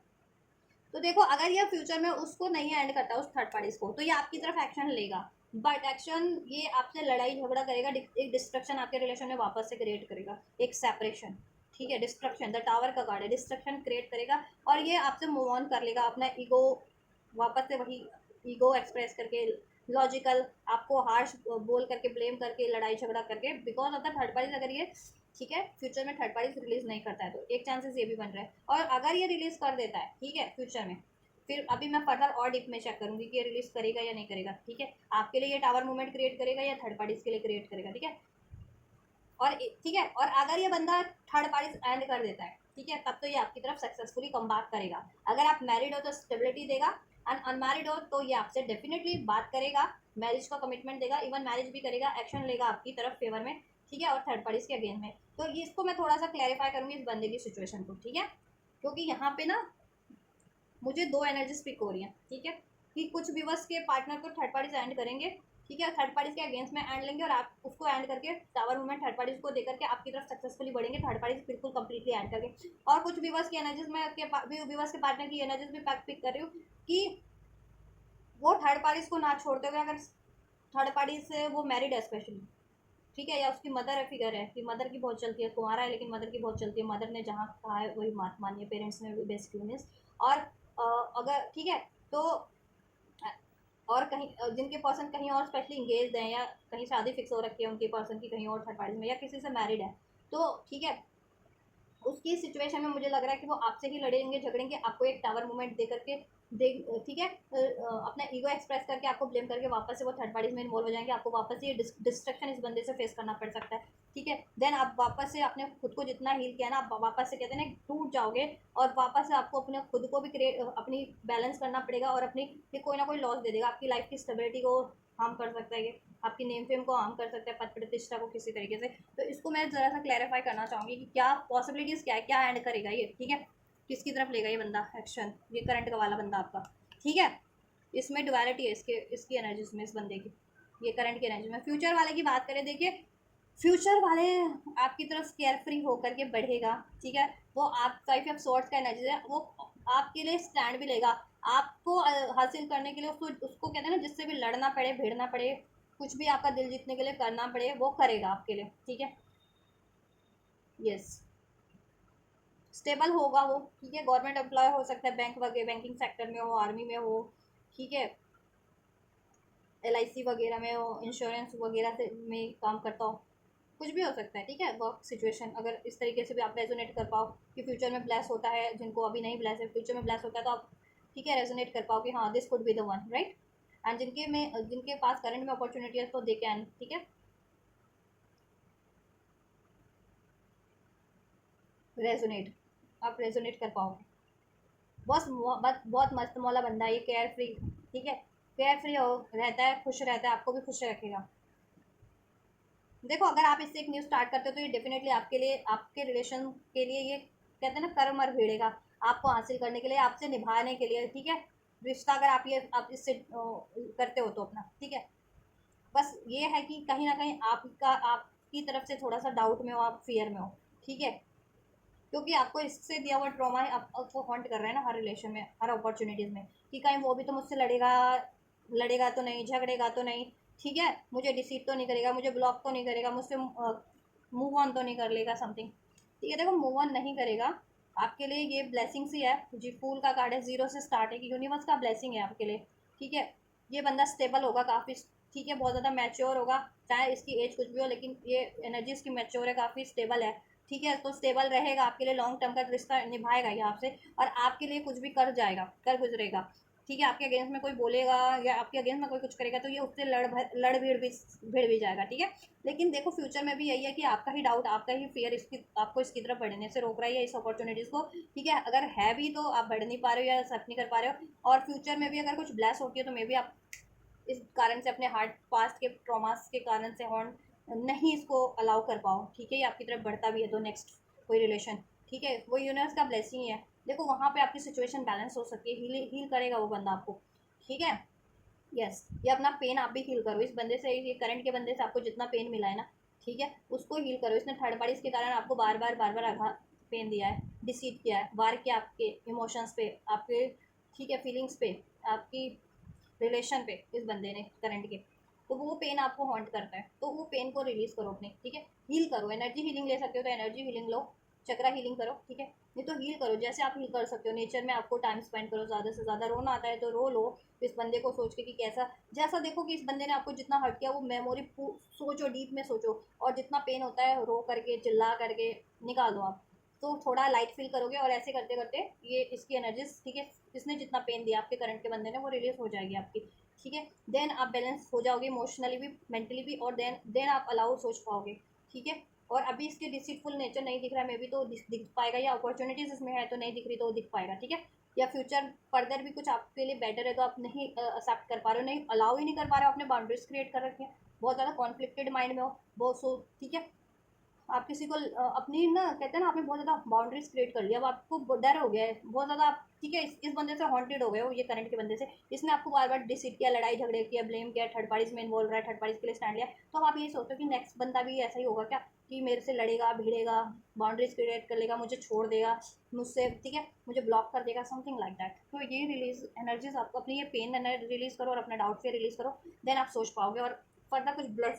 Speaker 1: तो देखो अगर ये फ्यूचर में उसको नहीं एंड करता उस थर्ड पार्टीज को, तो ये आपकी तरफ एक्शन लेगा, बट एक्शन ये आपसे लड़ाई झगड़ा करेगा, एक डिस्ट्रक्शन आपके रिलेशन में वापस से क्रिएट करेगा, एक सेपरेशन, ठीक है। डिस्ट्रक्शन, द टावर का कार्ड है, डिस्ट्रक्शन क्रिएट करेगा और ये आपसे मूव ऑन कर लेगा, अपना ईगो वापस से वही ईगो एक्सप्रेस करके, लॉजिकल आपको हार्श बोल करके, ब्लेम करके, लड़ाई झगड़ा करके, because of the third parties. अगर ये, ठीक है, फ्यूचर में थर्ड पार्टी रिलीज नहीं करता है तो एक चांसेस ये भी बन रहा है, और अगर ये रिलीज कर देता है, ठीक है, फ्यूचर में, फिर अभी मैं फर्दर और डीप में चेक करूंगी कि ये रिलीज करेगा या नहीं करेगा, ठीक है। आपके लिए ये टावर मूवमेंट क्रिएट करेगा या थर्ड पार्टीज के लिए क्रिएट करेगा, ठीक है। और ठीक है, और अगर ये बंदा थर्ड पार्टीज एंड कर देता है, ठीक है, तब तो ये आपकी तरफ सक्सेसफुली कम बैक करेगा। अगर आप मैरिड हो तो स्टेबिलिटी देगा, एंड अनमैरिड हो तो ये आपसे डेफिनेटली बात करेगा, मैरिज का कमिटमेंट देगा, इवन मैरिज भी करेगा, एक्शन लेगा आपकी तरफ फेवर में, ठीक है, और थर्ड पार्टीज के अगेंस्ट में। तो इसको मैं थोड़ा सा क्लैरिफाई करूंगी इस बंदे की सिचुएशन को, ठीक है, क्योंकि यहाँ पे ना मुझे दो एनर्जीज पिक हो रही हैं, ठीक है, कि कुछ व्यूवर्स के पार्टनर को थर्ड पार्टीज एंड करेंगे, ठीक है, थर्ड पार्टीज के अगेंस्ट में एंड लेंगे, और आप उसको एंड करके टावर मूवमेंट थर्ड पार्टीज को देकर के आपकी तरफ सक्सेसफुली बढ़ेंगे, थर्ड पार्टीज बिल्कुल कंप्लीटली एंड करके। और कुछ व्यूवर्स की एनर्जीज में व्यूवर्स के पार्टनर की एनर्जीज भी पिक कर रही हूँ कि वो थर्ड पार्टीज को ना छोड़ते हुए, अगर थर्ड पार्टी से वो मैरिड है स्पेशली, ठीक है, या उसकी मदर फिगर है कि मदर की बहुत चलती है, कुमारा है लेकिन मदर की बहुत चलती है, मदर ने जहाँ कहा है वही बात मानिए, पेरेंट्स ने बेसिकली मीन्स। और अगर ठीक है तो और कहीं जिनके पर्सन कहीं और स्पेशली इंगेज हैं, या कहीं शादी फिक्स हो रखी है उनके पर्सन की कहीं और थर्ड पार्टी में, या किसी से मैरिड है, तो ठीक है, उसकी सिचुएशन में मुझे लग रहा है कि वो आपसे ही लड़ेंगे झगड़ेंगे, आपको एक टावर मूवमेंट दे करके दे, ठीक है, अपना ईगो एक्सप्रेस करके आपको ब्लेम करके वापस से वो थर्ड पार्टीज में इन्वॉल्व हो जाएंगे, आपको वापस से ये डिस्ट्रक्शन इस बंदे से फेस करना पड़ सकता है, ठीक है। देन आप वापस से अपने खुद को जितना हील किया ना, आप वापस से कहते हैं ना टूट जाओगे, और वापस से आपको अपने खुद को भी क्रिएट अपनी बैलेंस करना पड़ेगा, और अपनी ये कोई ना कोई लॉस दे देगा, आपकी लाइफ की स्टेबिलिटी को हार्म कर सकता है, ये आपकी नेम फेम को हार्म कर सकता है, पद प्रतिष्ठा को किसी तरीके से। तो इसको मैं ज़रा सा क्लैरिफाई करना चाहूँगी कि क्या पॉसिबिलिटीज़ क्या है, क्या एंड करेगा ये, ठीक है, किसकी तरफ लेगा ये बंदा एक्शन, ये करंट का वाला बंदा आपका, ठीक है। इसमें डुअलिटी है इसकी एनर्जीज में, इस बंदे की, ये करंट की एनर्जी में। फ्यूचर वाले की बात करें, देखिए फ्यूचर वाले आपकी तरफ केयर फ्री होकर के बढ़ेगा, ठीक है, वो आप फाइव ऑफ सॉर्ड्स का एनर्जी है, वो आपके लिए स्टैंड भी लेगा, आपको हासिल करने के लिए उसको उसको कहते हैं ना, जिससे भी लड़ना पड़े, भिड़ना पड़े, कुछ भी आपका दिल जीतने के लिए करना पड़े, वो करेगा आपके लिए, ठीक है। यस, स्टेबल होगा वो, ठीक है, गवर्नमेंट एम्प्लॉय हो सकता है, बैंक वगैरह बैंकिंग सेक्टर में हो, आर्मी में हो, ठीक है, LIC वगैरह में हो, इंश्योरेंस वगैरह से में काम करता हो, कुछ भी हो सकता है, ठीक है। वर्क सिचुएशन अगर इस तरीके से भी आप रेजोनेट कर पाओ कि फ्यूचर में ब्लेस होता है, जिनको अभी नहीं ब्लेस है फ्यूचर में ब्लेस होता है, तो आप ठीक है रेजोनेट कर पाओ कि हाँ this could be the one, right. And जिनके पास करंट में अपॉर्चुनिटी है तो दे कैन, ठीक है, रेजोनेट, आप रेजोनेट कर पाओगे। बहुत मस्त मौला बंदा है ये, केयर फ्री, ठीक है, केयर फ्री हो रहता है, खुश रहता है, आपको भी खुश रखेगा। देखो अगर आप इससे एक न्यू स्टार्ट करते हो तो ये डेफिनेटली आपके लिए, आपके रिलेशन के लिए, ये कहते हैं ना कर्म और भिड़ेगा, आपको हासिल करने के लिए, आपसे निभाने के लिए, ठीक है, रिश्ता अगर आप इससे करते हो तो अपना, ठीक है। बस ये है कि कहीं ना कहीं आपकी तरफ से थोड़ा सा डाउट में हो, आप फियर में हो, ठीक है, क्योंकि आपको इससे दिया हुआ ट्रॉमा है, आपको हॉन्ट कर रहा है ना हर रिलेशन में, हर अपॉर्चुनिटीज़ में, कि कहीं वो भी तो मुझसे लड़ेगा, लड़ेगा तो नहीं, झगड़ेगा तो नहीं, ठीक है, मुझे डिसीट तो नहीं करेगा, मुझे ब्लॉक तो नहीं करेगा, मुझसे मूव ऑन तो नहीं कर लेगा समथिंग। ठीक है, देखो मूव ऑन नहीं करेगा आपके लिए, ये ब्लेसिंग्स ही है जी। फूल का कार्ड है, जीरो से स्टार्ट है कि यूनिवर्स का ब्लेसिंग है आपके लिए। ठीक है, ये बंदा स्टेबल होगा काफ़ी। ठीक है, बहुत ज़्यादा मैच्योर होगा, चाहे इसकी एज कुछ भी हो, लेकिन ये एनर्जी इसकी मैच्योर है, काफ़ी स्टेबल है। ठीक है, तो स्टेबल रहेगा आपके लिए, लॉन्ग टर्म का रिश्ता निभाएगा ये आपसे, और आपके लिए कुछ भी कर जाएगा, कर गुजरेगा। ठीक है, आपके अगेंस्ट में कोई बोलेगा या आपके अगेंस्ट में कोई कुछ करेगा तो ये उससे लड़ भिड़ भी जाएगा। ठीक है, लेकिन देखो फ्यूचर में भी यही है कि आपका ही डाउट, आपका ही फियर इसकी आपको इसकी तरफ बढ़ने से रोक रहा है, इस अपॉर्चुनिटीज़ को। ठीक है, अगर है भी तो आप बढ़ नहीं पा रहे हो या एक्सेप्ट नहीं कर पा रहे हो, और फ्यूचर में भी अगर कुछ ब्लेस होती है तो मे भी आप इस कारण से अपने हार्ट पास्ट के ट्रॉमास के कारण से हॉर्न नहीं इसको अलाउ कर पाओ। ठीक है, ये आपकी तरफ बढ़ता भी है तो नेक्स्ट कोई रिलेशन, ठीक है, वो यूनिवर्स का ब्लेसिंग ही है। देखो वहाँ पे आपकी सिचुएशन बैलेंस हो सकती है, हील करेगा वो बंदा आपको। ठीक है, यस, ये अपना पेन आप भी हील करो इस बंदे से, ये करंट के बंदे से आपको जितना पेन मिला है ना, ठीक है, उसको हील करो। इसने थर्ड पार्टी के कारण आपको बार बार आघात पेन दिया है, डिसीट किया है, वार किया आपके इमोशंस पे, आपके ठीक है फीलिंग्स पे, आपकी रिलेशन पे इस बंदे ने करंट के। तो वो पेन आपको हॉन्ट करता है, तो वो पेन को रिलीज करो अपने। ठीक है, हील करो, एनर्जी हीलिंग ले सकते हो तो एनर्जी हीलिंग लो, चक्रा हीलिंग करो। ठीक है, नहीं तो हील करो जैसे आप हील कर सकते हो, नेचर में आपको टाइम स्पेंड करो, ज़्यादा से ज़्यादा रोना आता है तो रो लो इस बंदे को सोच के कि कैसा, जैसा देखो कि इस बंदे ने आपको जितना हर्ट किया वो मेमोरी सोचो, डीप में सोचो, और जितना पेन होता है रो करके चिल्ला करके निकाल दो आप, तो थोड़ा लाइट फील करोगे, और ऐसे करते करते ये इसकी एनर्जीज, ठीक है, इसने जितना पेन दिया आपके करंट के बंदे ने वो रिलीज हो जाएगी आपकी। ठीक है, देन आप बैलेंस हो जाओगे इमोशनली भी, मेंटली भी, और देन आप अलाउ सोच पाओगे। ठीक है, और अभी इसके डिसीटफुल नेचर नहीं दिख रहा है, मे भी तो दिख पाएगा, या अपॉर्चुनिटीज इसमें है तो नहीं दिख रही तो दिख पाएगा। ठीक है, या फ्यूचर फर्दर भी कुछ आपके लिए बेटर है तो आप नहीं एक्सेप्ट कर पा रहे हो, नहीं अलाउ ही नहीं कर पा रहे हो, आपने बाउंड्रीज क्रिएट कर रखी है, बहुत ज़्यादा कॉन्फ्लिक्टेड माइंड में हो बहुत सो। ठीक है, आप किसी को अपनी ना कहते हैं ना, आपने बहुत ज़्यादा बाउंड्रीज क्रिएट कर लिया, अब आपको डर हो गया है बहुत ज़्यादा आप। ठीक है, इस बंदे से हॉन्टेड हो गए हो, ये करंट के बंदे से, इसने आपको बार बार डिसिट किया, लड़ाई झगड़े किया, ब्लेम किया, थर्ड पार्टीज में इन्वॉल्व रहा है, थर्ड पार्टीज के लिए स्टैंड लिया, तो अब आप ये सोचते हो कि नेक्स्ट बंदा भी ऐसा ही होगा क्या, कि मेरे से लड़ेगा भिड़ेगा, बाउंड्रीज क्रिएट कर लेगा, मुझे छोड़ देगा मुझसे, ठीक है, मुझे ब्लॉक कर देगा, समथिंग लाइक दैट। तो ये रिलीज एनर्जीज आपको अपनी, ये पेन रिलीज करो और अपना डाउट फिर रिलीज करो, देन आप सोच पाओगे, और फर्दर कुछ ब्लड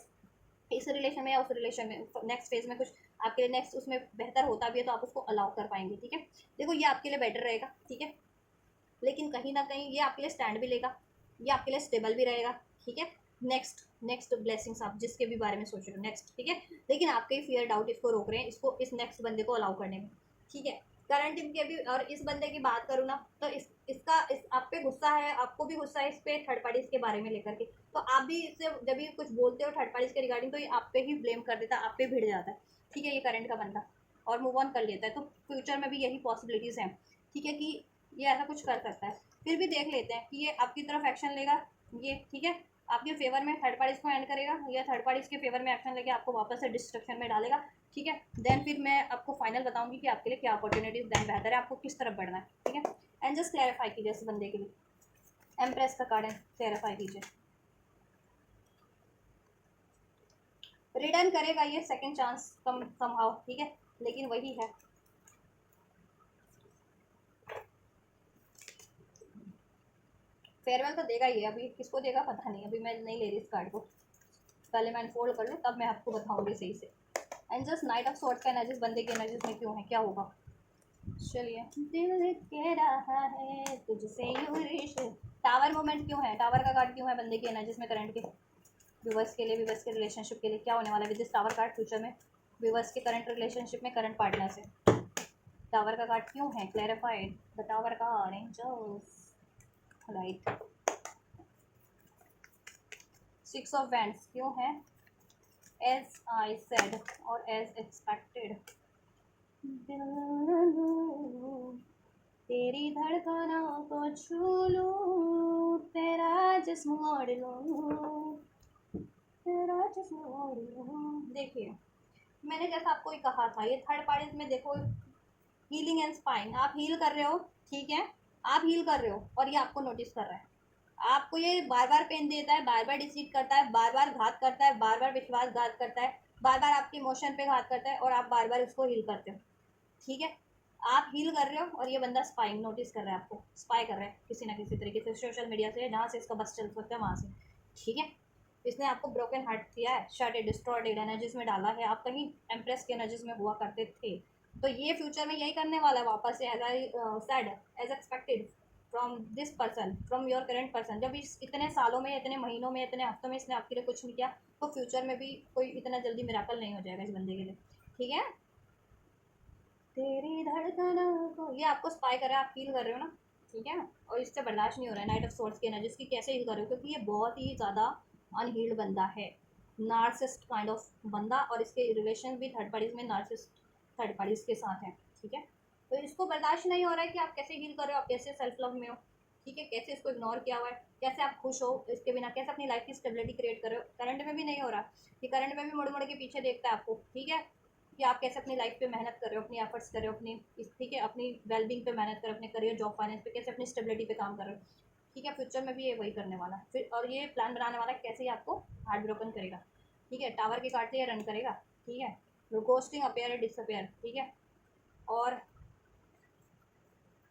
Speaker 1: इस रिलेशन में या उस रिलेशन में नेक्स्ट फेज में कुछ आपके लिए नेक्स्ट उसमें बेहतर होता भी है तो आप उसको अलाउ कर पाएंगे। ठीक है, देखो ये आपके लिए बेटर रहेगा। ठीक है, लेकिन कहीं ना कहीं ये आपके लिए स्टैंड भी लेगा, ये आपके लिए स्टेबल भी रहेगा। ठीक है, नेक्स्ट नेक्स्ट ब्लेसिंग्स आप जिसके भी बारे में सोच रहे हो नेक्स्ट। ठीक है, लेकिन आपके ही फियर डाउट इसको रोक रहे हैं, इसको इस नेक्स्ट बंदे को अलाउ करने में। ठीक है, करंट इनके भी, और इस बंदे की बात करूँ ना तो इसका आप पे गुस्सा है, आपको भी गुस्सा है इस पे थर्ड पार्टीज के बारे में लेकर के, तो आप भी इससे जब भी कुछ बोलते हो थर्ड पार्टीज के रिगार्डिंग तो ये आप पे ही ब्लेम कर देता है, आप पे भिड़ जाता है। ठीक है, ये करंट का बंदा, और मूव ऑन कर लेता है, तो फ्यूचर में भी यही पॉसिबिलिटीज़ हैं। ठीक है, कि ये ऐसा कुछ कर सकता है। फिर भी देख लेते हैं कि ये आपकी तरफ एक्शन लेगा, ये ठीक है, आपके फेवर में थर्ड पार्टीज को एंड करेगा, या थर्ड पार्टीज के फेवर में एक्शन लेके आपको वापस से डिस्ट्रक्शन में डालेगा। ठीक है, देन फिर मैं आपको फाइनल बताऊंगी कि आपके लिए क्या अपॉर्चुनिटीज देन बेहतर है, आपको किस तरफ बढ़ना है। ठीक है, एंड जस्ट क्लैरिफाई कीजिए इस बंदे के लिए, एम्प्रेस का कार्ड है, क्लैरिफाई कीजिए। रिटर्न करेगा ये सेकंड चांस कम समहाउ, ठीक है, लेकिन वही है, फेयरवेल तो देगा ही, अभी किसको देगा पता नहीं, अभी मैं नहीं ले रही इस कार्ड को, पहले मैं अनफोल्ड कर लूँ तब मैं आपको बताऊंगी सही से। And just night of sorts का एनर्जीज बंदे की एनर्जीज में क्यों है, क्या होगा, चलिए। दिल कह रहा है तुझसे यूं रिश्ते, टावर मोमेंट क्यों है, टावर का कार्ड क्यों है बंदे की एनर्जीज में करंट के, व्यूवर्स के लिए, व्यूवर्स के रिलेशनशिप के लिए क्या होने वाला है with this tower card future में, व्यूवर्स के करंट रिलेशनशिप में करंट पार्टनर से, टावर का कार्ड क्यों है, clarified the tower card angels, right, six of wands क्यों है, एज आई सेड और एज एक्सपेक्टेड, तेरी धड़कनों को छू लूं, तेरा जिस्म ओढ़ लूं, तेरा जिस्म ओढ़ लूं। देखिए मैंने जैसा आपको ही कहा था, ये थर्ड पार्टी में देखो हीलिंग एंड स्पाइन, आप हील कर रहे हो, ठीक है, आप हील कर रहे हो और ये आपको नोटिस कर रहा है, आपको ये बार बार पेन देता है, बार बार डिसीट करता है, बार बार घात करता है, बार बार विश्वासघात करता है, बार बार आपके इमोशन पे घात करता है, और आप बार बार उसको हील करते हो। ठीक है, आप हील कर रहे हो और ये बंदा स्पाइंग नोटिस कर रहा है, आपको स्पाई कर रहा है किसी ना किसी तरीके से, सोशल मीडिया से, जहाँ से इसका बस चल सकता है वहाँ से। ठीक है, इसने आपको ब्रोकन हार्ट दिया है, शार्टेड डिस्ट्रॉयड एनर्जीज में डाला है, आप कहीं एम्प्रेस की एनर्जीज में हुआ करते थे। तो ये फ्यूचर में यही करने वाला है वापस से, as I said, as expected from this person, from your current person. जब इस इतने सालों में, इतने महीनों में, इतने हफ्तों में इसने आपके लिए कुछ नहीं किया, तो फ्यूचर में भी कोई इतना जल्दी मिराकल नहीं हो जाएगा इस बंदे के लिए, ठीक है। तेरी धड़कनों को, ये आपको स्पाई कर रहा है, आप फील कर रहे हो ना, ठीक है। और इससे बर्दाश्त नहीं हो रहा है नाइट ऑफ सोर्ड्स की एनर्जी, इसकी कैसे हील कर रहे हो, क्योंकि ये बहुत ही ज़्यादा अनहील्ड बंदा है, नार्सिस्ट काइंड ऑफ बंदा, और इसके रिलेशन भी थर्ड पार्टीज में नार्सिस्ट थर्ड पार्टीज के साथ हैं, ठीक है। तो इसको बर्दाश्त नहीं हो रहा है कि आप कैसे हील कर रहे हो, आप कैसे सेल्फ लव में हो, ठीक है, कैसे इसको इग्नोर किया हुआ है, कैसे आप खुश हो इसके बिना, कैसे अपनी लाइफ की स्टेबिलिटी क्रिएट कर रहे हो। करंट में भी नहीं हो रहा, ये करंट में भी मुड़ मुड़ के पीछे देखता है आपको, ठीक है, कि आप कैसे अपनी लाइफ पे मेहनत कर रहे हो, अपनी एफर्ट्स कर रहे हो, अपनी ठीक है, अपनी वेलबींग पे मेहनत कर रहे हो, अपने करियर जॉब फाइनेंस पे, कैसे अपनी स्टेबिलिटी पे काम कर रहे हो, ठीक है। फ्यूचर में भी ये वही करने वाला है फिर, और ये प्लान बनाने वाला है कैसे ये आपको हार्ट ब्रोकन करेगा, ठीक है, टावर के काटते ये रन करेगा, ठीक है, गोस्टिंग अपेयर डिसअपेयर, ठीक है। और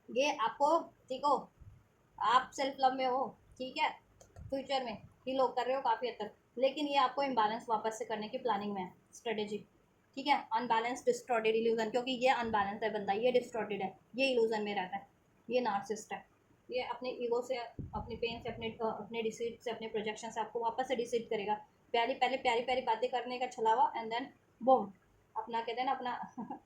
Speaker 1: ये आपको, ठीक हो, आप सेल्फ लव में हो, ठीक है, फ्यूचर में ही लोग कर रहे हो काफ़ी हद तक, लेकिन ये आपको इम्बैलेंस वापस से करने की प्लानिंग में है, स्ट्रेटेजी, ठीक है। अनबैलेंस डिस्टॉर्टेड इल्यूजन, क्योंकि ये अनबैलेंस है बंदा, ये डिस्टॉर्टेड है, ये इल्यूजन में रहता है, ये नार्सिस्ट है, ये अपने ईगो से, अपने पेन से, अपने डिसीट से, अपने प्रोजेक्शन से आपको वापस से डिसीट करेगा। पहले प्यारी प्यारी बातें करने का छलावा, एंड देन बूम, अपना कहते हैं ना अपना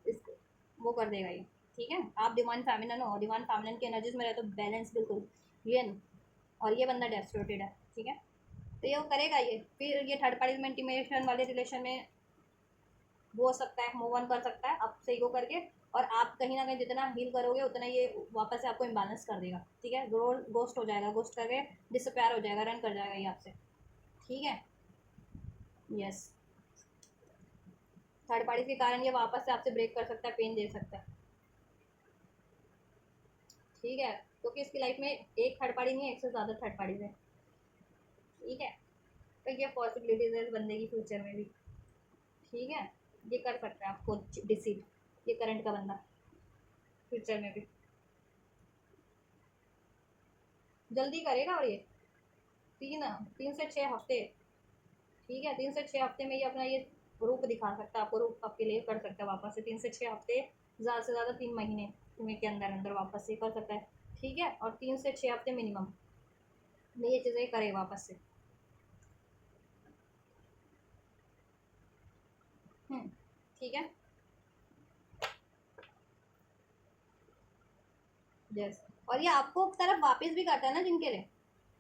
Speaker 1: इसको वो कर देगा ये, ठीक है। आप डिवाइन फेमिनन हो, डिवाइन फेमिनन की एनर्जीज में रहते हो, बैलेंस बिल्कुल ये, और ये बंदा डेस्ट्रोटेड है, ठीक है। तो ये वो करेगा ये, फिर ये थर्ड पार्टी में इंटीमेशन वाले रिलेशन में वो हो सकता है, मूव ऑन कर सकता है आपसे ईगो करके, और आप कहीं ना कहीं जितना हील करोगे उतना ये वापस से आपको इम्बैलेंस कर देगा, ठीक है। गोस्ट हो जाएगा, गोस्ट करके डिसअपेयर हो जाएगा, रन कर जाएगा ये आपसे, ठीक है। यस, थर्ड पार्टी के कारण ये वापस से आपसे ब्रेक कर सकता है, पेन दे सकता है, ठीक है, क्योंकि इसकी लाइफ में एक थर्ड पार्टी नहीं है, एक से ज़्यादा थर्ड पार्टीज है, ठीक है। तो ये पॉसिबिलिटीज है इस बंदे की फ्यूचर में भी, ठीक है। ये कर सकता है आपको डिसीट, ये करंट का बंदा फ्यूचर में भी जल्दी करेगा, और ये तीन 3 से 6 हफ्ते, ठीक है, 3 से 6 हफ्ते में ये अपना ये रूप दिखा सकता है आपको, रूप आपके लिए कर सकता है वापस से, 3 से 6 हफ्ते, ज़्यादा से ज़्यादा 3 महीने में के अंदर अंदर वापस से कर सकता है, ठीक है। और 3 से 6 हफ्ते मिनिमम में ये चीज़ें करे वापस से, ठीक है। यस, और ये आपको तरफ वापस भी करता है ना जिनके लिए,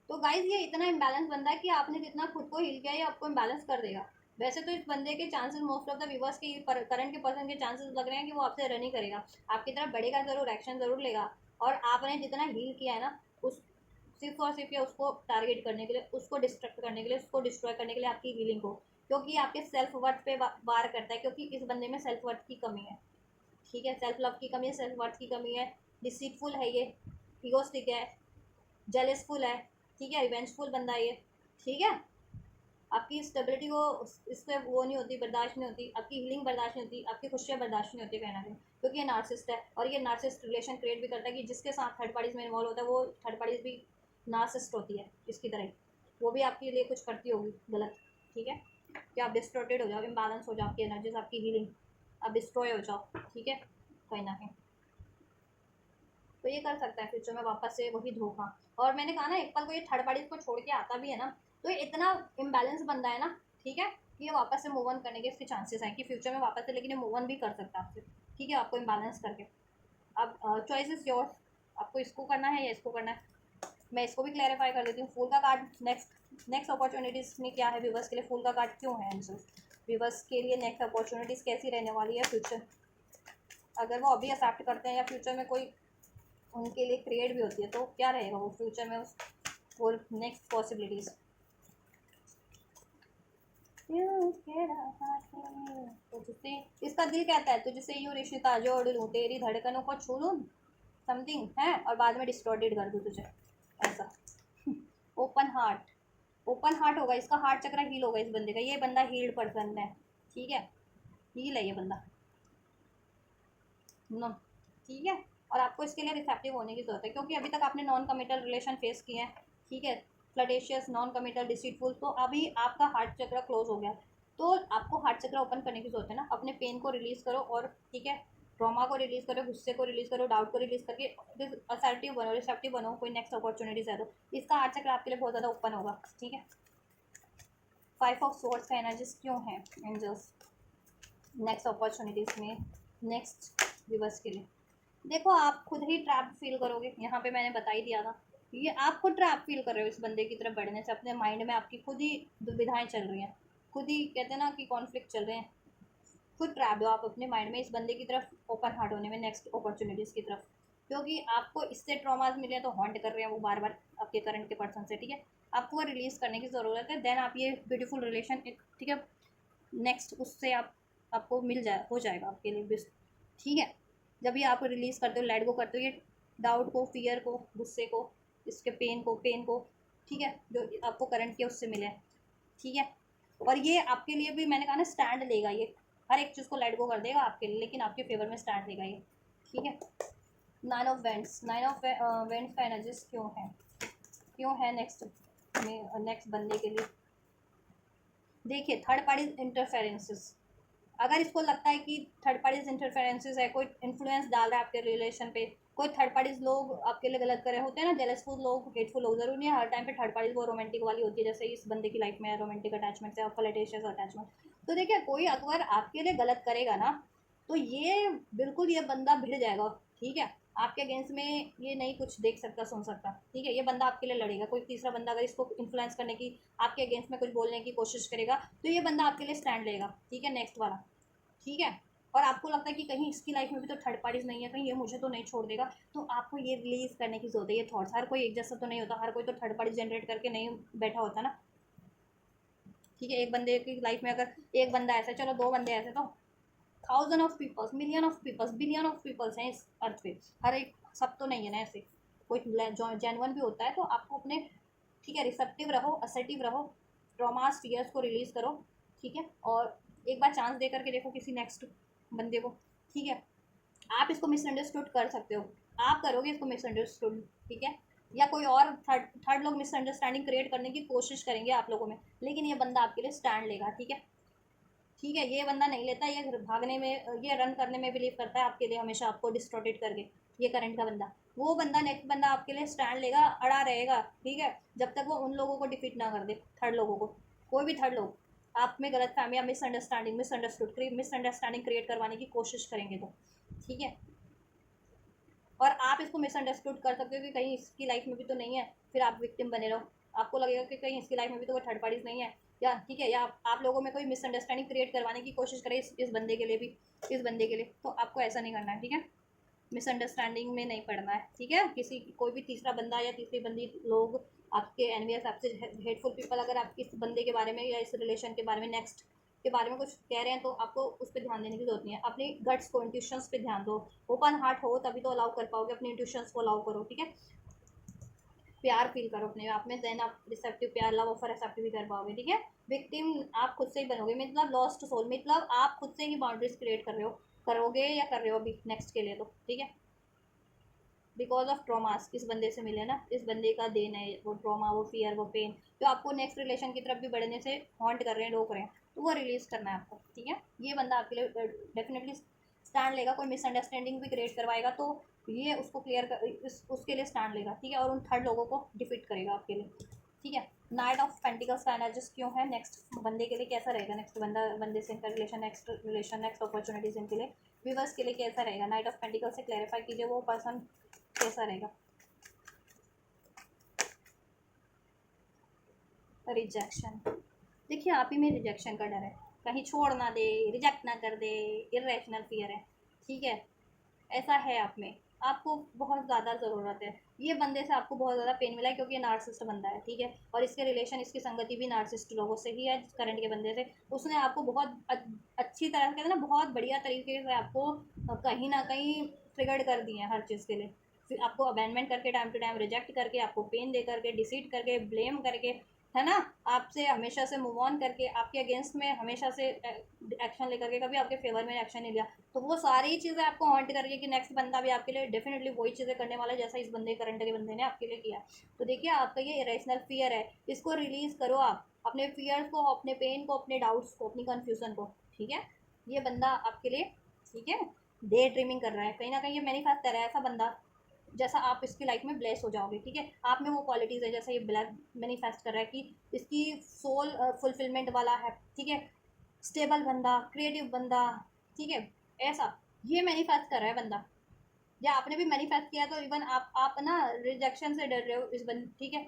Speaker 1: तो गाइज ये इतना इम्बैलेंस बंदा है कि आपने जितना खुद को हिल किया ये आपको इम्बैलेंस कर देगा। वैसे तो इस बंदे के chances, most of the viewers के करंट के पर्सन के चांसेस लग रहे हैं कि वो आपसे रन ही करेगा, आपकी तरफ बढ़ेगा जरूर, एक्शन जरूर लेगा, और आपने जितना हील किया है ना, उस सिर्फ और सिर्फ ये उसको टारगेट करने के लिए, उसको डिस्ट्रैक्ट करने के लिए, उसको डिस्ट्रॉय करने के लिए, आपकी हीलिंग को, क्योंकि आपके सेल्फ वर्थ पे वार करता है, क्योंकि इस बंदे में सेल्फ वर्थ की कमी है, ठीक है, सेल्फ लव की कमी है, सेल्फ वर्थ की कमी है, डिसीटफुल है ये, ईगोस्टिक है, जेलसफुल है, ठीक है, रिवेंजफुल बंदा है ये, ठीक है। आपकी स्टेबिलिटी को इससे वो नहीं होती, बर्दाश्त नहीं होती, आपकी हीलिंग बर्दाश्त नहीं होती, आपकी खुशियाँ बर्दाश्त नहीं होती कहना कहीं, क्योंकि ये नार्सिस्ट है, और ये नार्सिस्ट रिलेशन क्रिएट भी करता है कि जिसके साथ थर्ड पार्टीज में इन्वॉल्व होता है वो थर्ड पार्टीज भी नार्सिस्ट होती है इसकी तरह ही, वो भी आपके लिए कुछ करती होगी गलत, ठीक है, कि आप डिस्ट्रोटेड हो जाओ, इम्बैलेंस हो जाओ, आपकी एनर्जीज, आपकी हीलिंग, आप डिस्ट्रॉय हो जाओ, ठीक है, कहीं ना कहीं। तो ये कर सकता है फ्यूचर में वापस से वही धोखा, और मैंने कहा ना एक पल को ये थर्ड पार्टी को छोड़ के आता भी है ना, तो ये इतना इम्बैलेंस बंदा है ना, ठीक है, कि ये वापस से मूव ऑन करने के इसके चांसेस हैं कि फ्यूचर में वापस से, लेकिन ये मूव ऑन भी कर सकता है आपसे, ठीक है, आपको इम्बैलेंस करके। अब चॉइस इज योर, आपको इसको करना है या इसको करना है। मैं इसको भी क्लैरिफाई कर देती हूँ, फूल का कार्ड नेक्स्ट नेक्स्ट अपॉर्चुनिटीज़ में क्या है व्यूवर्स के लिए, फूल का कार्ड क्यों है आंसर व्यूवर्स के लिए, नेक्स्ट अपॉर्चुनिटीज़ कैसी रहने वाली है फ्यूचर, अगर वो अभी एक्सेप्ट करते हैं या फ्यूचर में कोई उनके लिए क्रिएट भी होती है, तो क्या रहेगा वो फ्यूचर में उस और नेक्स्ट पॉसिबिलिटीज। तुझसे इसका दिल कहता है, तुझसे यूँ रिश्ता जोड़ लूँ, तेरी धड़कनों को छू लूँ, समथिंग है, और बाद में डिस्टॉर्टेड कर दूँ तुझे, ऐसा। ओपन हार्ट, ओपन हार्ट होगा इसका, हार्ट चक्र हील होगा इस बंदे का, ये बंदा हील्ड पर्सन है, ठीक है, हील है ये बंदा, नो, ठीक है। और आपको इसके लिए रिसेप्टिव होने की ज़रूरत है, क्योंकि अभी तक आपने नॉन कमिटल रिलेशन फेस किए हैं, ठीक है, फ्लटेशियस, नॉन कमिटल, डिसीटफुल, तो अभी आपका हार्ट चक्र क्लोज हो गया। तो आपको हार्ट चक्र ओपन करने की जरूरत है ना। अपने पेन को रिलीज करो और ठीक है, ट्रॉमा को रिलीज करो, गुस्से को रिलीज करो, डाउट को रिलीज करके असर्टिव बनो, रिसेप्टिव बनो, कोई नेक्स्ट अपॉर्चुनिटीज है तो इसका हार्ट चक्र आपके लिए बहुत ज़्यादा ओपन होगा। ठीक है। 5 ऑफ सोर्स का एनर्जीज क्यों है एंजल्स नेक्स्ट अपॉर्चुनिटीज में, नेक्स्ट रिवर्स के लिए? देखो आप खुद ही ट्रैप फील करोगे, यहाँ पे मैंने बता ही दिया था। ये आप खुद ट्रैप फील कर रहे हो इस बंदे की तरफ बढ़ने से। अपने माइंड में आपकी खुद ही दुविधाएं चल रही हैं, खुद ही कहते हैं ना कि कॉन्फ्लिक्ट चल रहे हैं, खुद ट्रैप हो आप अपने माइंड में इस बंदे की तरफ ओपन हार्ट होने में, नेक्स्ट अपॉर्चुनिटीज़ की तरफ। क्योंकि आपको इससे ट्रॉमाज मिले हैं तो हॉन्ट कर रहे हैं वो बार बार आपके करंट के पर्सन से। ठीक है, आपको वो रिलीज़ करने की ज़रूरत है, देन आप ये ब्यूटीफुल रिलेशन, ठीक है, नेक्स्ट उससे आपको मिल जाए, हो जाएगा आपके लिए। ठीक है, जब ये आप रिलीज़ करते हो, लेट गो करते हो ये डाउट को, फियर को, गुस्से को, इसके पेन को, ठीक है, जो आपको करंट के उससे मिले। ठीक है, और ये आपके लिए भी मैंने कहा ना स्टैंड लेगा, ये हर एक चीज़ को लेट गो कर देगा आपके लिए, लेकिन आपके फेवर में स्टैंड लेगा ये। ठीक है। 9 ऑफ वेंट्स, 9 ऑफ वेंट्स का एनर्जीज क्यों है नेक्स्ट में, नेक्स्ट बंदे के लिए? देखिए, थर्ड पार्टी इंटरफेरेंसेस, अगर इसको लगता है कि थर्ड पार्टीज इंटरफेरेंसेस है, कोई इन्फ्लुएंस डाल रहा है आपके रिलेशन पे, कोई थर्ड पार्टीज लोग आपके लिए गलत करे होते हैं ना, जेलसफुल लोग, हेटफुल लोग, जरूरी नहीं है हर टाइम पे थर्ड पार्टीज वो रोमांटिक वाली होती है, जैसे इस बंदे की लाइफ में रोमांटिक अटैचमेंट है और फ्लर्टेशियस अटैचमेंट। तो देखिए, कोई अगर आपके लिए गलत करेगा ना तो ये बिल्कुल ये बंदा भिड़ जाएगा। ठीक है, आपके अगेंस्ट में ये नहीं कुछ देख सकता, सुन सकता। ठीक है, ये बंदा आपके लिए लड़ेगा। कोई तीसरा बंदा अगर इसको इन्फ्लुएंस करने की, आपके अगेंस्ट में कुछ बोलने की कोशिश करेगा तो ये बंदा आपके लिए स्टैंड लेगा। ठीक है, नेक्स्ट वाला। ठीक है, और आपको लगता है कि कहीं इसकी लाइफ में भी तो थर्ड पार्टीज नहीं है, कहीं ये मुझे तो नहीं छोड़ देगा, तो आपको ये रिलीज करने की जरूरत है। ये थॉट्स, हर कोई एक जैसा तो नहीं होता, हर कोई तो थर्ड पार्टी जनरेट करके नहीं बैठा होता ना। ठीक है, एक बंदे की लाइफ में अगर एक बंदा ऐसा, चलो 2 बंदे ऐसे, तो 1000 of peoples, million of peoples, billion of peoples हैं इस अर्थ पे। हर एक, सब तो नहीं है ना ऐसे, कोई जेन्युइन भी होता है। तो आपको अपने, ठीक है, रिसेप्टिव रहो, असर्टिव रहो, ट्रॉमास फियर्स को रिलीज करो। ठीक है, और एक बार चांस दे करके देखो किसी नेक्स्ट बंदे को। ठीक है, आप इसको मिसअंडरस्टूड कर सकते हो, आप करोगे इसको मिसअंडरस्टूड। ठीक है, या कोई और थर्ड लोग मिसअंडरस्टैंडिंग क्रिएट करने की कोशिश करेंगे आप लोगों में, लेकिन ये बंदा आपके लिए स्टैंड लेगा। ठीक है। ठीक है, ये बंदा नहीं लेता, ये भागने में, ये रन करने में बिलीव करता है आपके लिए, हमेशा आपको डिस्टॉर्टेड करके। ये करंट का बंदा, वो बंदा नेक्स्ट बंदा आपके लिए स्टैंड लेगा, अड़ा रहेगा। ठीक है, जब तक वो उन लोगों को डिफीट ना कर दे, थर्ड लोगों को। कोई भी थर्ड लोग आप में गलत फहमी या मिसअंडरस्टैंडिंग क्रिएट करवाने की कोशिश करेंगे तो। ठीक है, और आप इसको मिसअंडरस्टूड कर सकते हो कि कहीं इसकी लाइफ में भी तो नहीं है, फिर आप विक्टिम बने रहो। आपको लगेगा कि कहीं इसकी लाइफ में भी तो कोई थर्ड पार्टीज नहीं है, या ठीक है, या आप लोगों में कोई मिसअंडरस्टैंडिंग क्रिएट करवाने की कोशिश करे इस बंदे के लिए भी, इस बंदे के लिए। तो आपको ऐसा नहीं करना है। ठीक है, मिसअंडरस्टैंडिंग में नहीं पड़ना है। ठीक है, किसी कोई भी तीसरा बंदा या तीसरी बंदी लोग आपके एनवियस, आपसे हेटफुल पीपल, अगर आप इस बंदे के बारे में या इस रिलेशन के बारे में, नेक्स्ट के बारे में कुछ कह रहे हैं, तो आपको उस पर ध्यान देने की जरूरत नहीं है। अपनी गट्स को, इंट्यूशंस पे ध्यान दो। ओपन हार्ट हो तभी तो अलाउ कर पाओगे, अपने इंट्यूशंस को अलाउ करो। ठीक है, प्यार फील करो अपने आप में, देन आप रिसेप्टिव प्यार, लव ऑफर एक्सेप्ट भी कर पाओगे। ठीक है, विक्टिम आप खुद से ही बनोगे, मतलब लॉस्ट सोल, मतलब आप खुद से ही बाउंड्रीज क्रिएट कर रहे हो, करोगे या कर रहे हो अभी नेक्स्ट के लिए तो। ठीक है, बिकॉज ऑफ ट्रॉमास इस बंदे से मिले ना, इस बंदे का देन है वो ट्रॉमा, वो फियर, वो पेन, जो आपको नेक्स्ट रिलेशन की तरफ भी बढ़ने से हॉन्ट कर रहे हैं, रोक रहे हैं, तो वो रिलीज करना है आपको। ठीक है, ये बंदा आपके लिए डेफिनेटली स्टैंड लेगा। कोई मिसअंडरस्टैंडिंग भी क्रिएट करवाएगा तो ये उसको क्लियर कर, उसके लिए स्टैंड लेगा। ठीक है, और उन थर्ड लोगों को डिफीट करेगा आपके लिए। ठीक है, नाइट ऑफ पेंटिकल्स का एनर्जीज क्यों है नेक्स्ट बंदे के लिए? कैसा रहेगा नेक्स्ट बंदे से इनका रिलेशन, नेक्स्ट अपॉर्चुनिटीज इनके लिए, व्यूवर्स के लिए कैसा रहेगा? नाइट ऑफ पेंटिकल्स से क्लैरिफाई कीजिए वो पर्सन कैसा रहेगा। रिजेक्शन, देखिए आप ही में रिजेक्शन का डर है, कहीं छोड़ ना दे, रिजेक्ट ना कर दे, इरेशनल फियर है। ठीक है, ऐसा है आप में, आपको बहुत ज़्यादा ज़रूरत है। ये बंदे से आपको बहुत ज़्यादा पेन मिला है क्योंकि ये नार्सिस्ट बंदा है। ठीक है, और इसके रिलेशन, इसकी संगति भी नार्सिस्ट लोगों से ही है, करंट के बंदे से। उसने आपको बहुत अच्छी तरह से, कहते हैं ना, बहुत बढ़िया तरीके से आपको कहीं ना कहीं ट्रिगर्ड कर दिए हैं हर चीज़ के लिए। फिर आपको अबैंडमेंट करके, टाइम टू टाइम रिजेक्ट करके, आपको पेन दे करके, डिसीट करके, ब्लेम करके, है ना, आपसे हमेशा से मूव ऑन करके आपके अगेंस्ट में हमेशा से एक्शन लेकर के कभी आपके फेवर में एक्शन नहीं लिया, तो वो सारी चीज़ें आपको हॉन्ट करके कि नेक्स्ट बंदा भी आपके लिए डेफिनेटली वही चीज़ें करने वाला है जैसा इस बंदे करंट के बंदे ने आपके लिए किया। तो देखिए आपका ये इरेशनल फियर है, इसको रिलीज करो आप, अपने फियर्स को, अपने पेन को, अपने डाउट्स को, अपनी कन्फ्यूजन को। ठीक है, ये बंदा आपके लिए, ठीक है, डे ड्रीमिंग कर रहा है, कहीं ना कहीं ये मैनिफेस्ट कर रहा है ऐसा बंदा जैसा आप इसकी लाइफ में ब्लेस हो जाओगे। ठीक है, आप में वो क्वालिटीज़ है जैसा ये ब्लैक मैनिफेस्ट कर रहा है कि इसकी सोल फुलफिलमेंट वाला है। ठीक है, स्टेबल बंदा, क्रिएटिव बंदा। ठीक है, ऐसा ये मैनिफेस्ट कर रहा है बंदा, या आपने भी मैनिफेस्ट किया तो इवन आप ना रिजेक्शन से डर रहे हो इस बंद, ठीक है,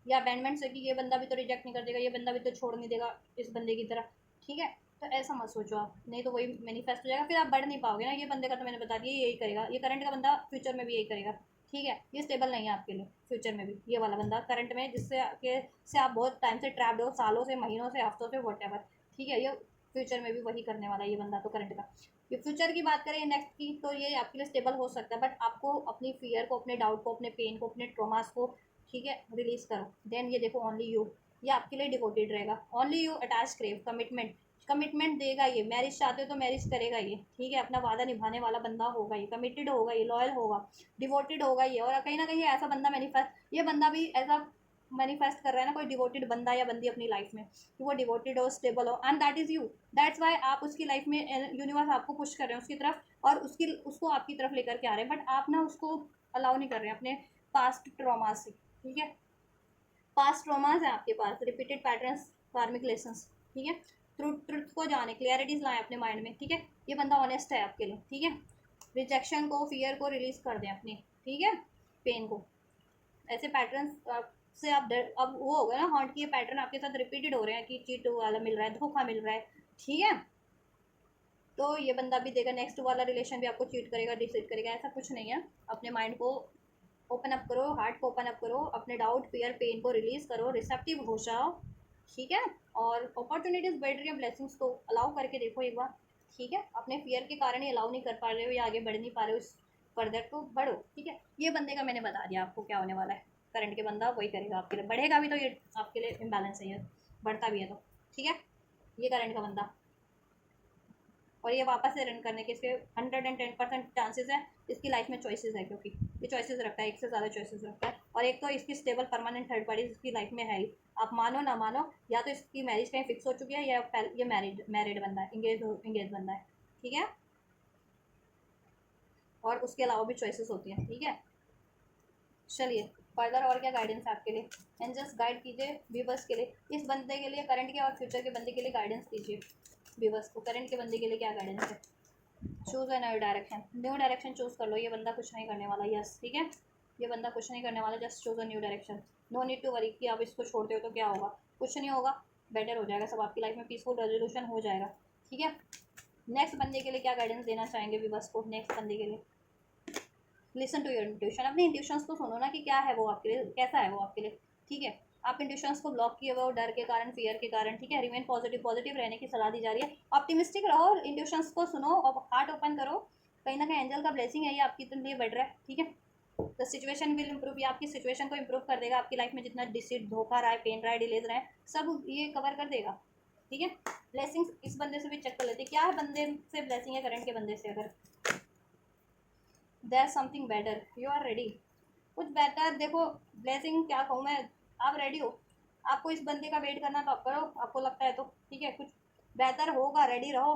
Speaker 1: या अबैंडमेंट से कि ये बंदा भी तो रिजेक्ट नहीं कर देगा, ये बंदा भी तो छोड़ नहीं देगा इस बंदे की तरह। ठीक है, तो ऐसा मत सोचो आप, नहीं तो वही मैनिफेस्ट हो जाएगा, फिर आप बढ़ नहीं पाओगे ना। ये बंदे का तो मैंने बता दिया यही करेगा, ये करंट का बंदा फ्यूचर में भी यही करेगा। ठीक है, ये स्टेबल नहीं है आपके लिए फ्यूचर में भी, ये वाला बंदा करंट में जिससे के से आप बहुत टाइम से ट्रैप्ड हो, सालों से, महीनों से, हफ्तों से, वट एवर। ठीक है, ये फ्यूचर में भी वही करने वाला है ये बंदा तो करंट का। ये फ्यूचर की बात करें नेक्स्ट की, तो ये आपके लिए स्टेबल हो सकता है, बट आपको अपनी फियर को, अपने डाउट को, अपने पेन को, अपने ट्रॉमास को, ठीक है, रिलीज करो। देन ये देखो ओनली यू, ये आपके लिए डिवोटेड रहेगा। Only you attach crave commitment, commitment देगा ये, मैरिज चाहते हो तो मैरिज करेगा ये। ठीक है, अपना वादा निभाने वाला बंदा होगा ये, कमिटेड होगा ये, लॉयल होगा, डिवोटेड होगा ये। और कहीं ना कहीं ऐसा बंदा मैनिफेस्ट, ये बंदा भी ऐसा मैनिफेस्ट कर रहा है ना कोई डिवोटेड बंदा या बंदी अपनी लाइफ में, कि वो डिवोटेड हो, स्टेबल हो, and that is you. That's why आप उसकी लाइफ में, यूनिवर्स आपको पुश कर रहे हैं उसकी तरफ, और उसको आपकी तरफ लेकर के आ रहे हैं, बट आप ना उसको अलाउ नहीं कर रहे हैं अपने पास्ट ट्रॉमा से। ठीक है, पास्ट ट्रॉमास है आपके पास, रिपीटेड पैटर्न्स, कार्मिक लेसन्स। ठीक है, ट्रुथ को जाने, क्लियरिटीज लाएं अपने माइंड में। ठीक है, ये बंदा ऑनेस्ट है आपके लिए। ठीक है, रिजेक्शन को, फियर को रिलीज कर दें अपनी, ठीक है, पेन को। ऐसे पैटर्न्स से आप डर, अब वो होगा ना हॉन्ट की, ये पैटर्न आपके साथ रिपीटेड हो रहे हैं कि चीट वाला मिल रहा है, धोखा मिल रहा है। ठीक है, तो ये बंदा भी देगा, नेक्स्ट वाला रिलेशन भी आपको चीट करेगा, डिसीट करेगा, ऐसा कुछ नहीं है। अपने माइंड को ओपन अप करो, हार्ट को ओपन अप करो, अपने डाउट, फियर, पेन को रिलीज करो, रिसेप्टिव हो जाओ। ठीक है, और अपॉर्चुनिटीज बढ़ रही है, ब्लेसिंग्स को अलाउ करके देखो एक बार। ठीक है, अपने फियर के कारण ही अलाउ नहीं कर पा रहे हो या आगे बढ़ नहीं पा रहे हो इस फर्दर, तो बढ़ो। ठीक है, ये बंदे का मैंने बता दिया आपको क्या होने वाला है, करंट के बंदा वही करेगा आपके लिए, बढ़ेगा भी तो ये आपके लिए इम्बैलेंस है, ये बढ़ता भी है तो। ठीक है, ये करंट का बंदा, और ये वापस से रन करने के इसके 110% चांसेस है। इसकी लाइफ में चॉइसेस है, क्योंकि ये चॉइसेस रखता है, एक से ज़्यादा चॉइसेस रखता है, और एक तो इसकी स्टेबल परमानेंट थर्ड पार्टी इसकी लाइफ में है ही। आप मानो ना मानो, या तो इसकी मैरिज कहीं फिक्स हो चुकी है, या ये मैरिड बंदा है, इंगेज बंदा है। ठीक है, और उसके अलावा भी चॉइसेस होती हैं। ठीक है, चलिए फर्दर और क्या गाइडेंस है आपके लिए, एंजल्स गाइड कीजिए व्यूवर्स के लिए, इस बंदे के लिए, करंट के और फ्यूचर के बंदे के लिए गाइडेंस दीजिए व्यूवर्स को। करंट के बंदे के लिए क्या गाइडेंस है? Choose a new direction, new direction choose कर लो, ये बंदा कुछ नहीं करने वाला। यस, ठीक है, ये बंदा कुछ नहीं करने वाला, just choose a new direction. No need to worry कि आप इसको छोड़ते हो तो क्या होगा, कुछ नहीं होगा, बेटर हो जाएगा सब आपकी लाइफ में, पीसफुल रेजोल्यूशन हो जाएगा। ठीक है, नेक्स्ट बंदे के लिए क्या गाइडेंस देना चाहेंगे व्यूवर्स को? नेक्स्ट बंदे के लिए लिसन टू योर इंट्यूशन, अपने इंट्यूशंस को सुनो ना कि क्या है वो आपके लिए, कैसा है वो आपके लिए। ठीक है, आप इंट्यूशंस को ब्लॉक किए हुए हो डर के कारण, फियर के कारण। ठीक है, रिमेन पॉजिटिव, पॉजिटिव रहने की सलाह दी जा रही है, ऑप्टिमिस्टिक रहो, इंट्यूशंस को सुनो और हार्ट ओपन करो, कहीं ना कहीं एंजल का ब्लेसिंग है ये आपकी लिए बढ़ रहा है। ठीक है, द सिचुएशन विल इम्प्रूव, ये आपकी सिचुएशन को इम्प्रूव कर देगा, आपकी लाइफ में जितना डिसीट, धोखा रहा है, पेन रहा है, डिलेज रहा है, सब ये कवर कर देगा। ठीक है, ब्लेसिंग्स इस बंदे से भी चेक कर लेते क्या है बंदे से ब्लेसिंग है करंट के बंदे से। अगर there something better, you are ready, कुछ बेटर देखो, ब्लेसिंग क्या कहूँ मैं, आप रेडी हो, आपको इस बंदे का वेट करना तो आप करो, आपको लगता है तो। ठीक है, कुछ बेहतर होगा, रेडी रहो,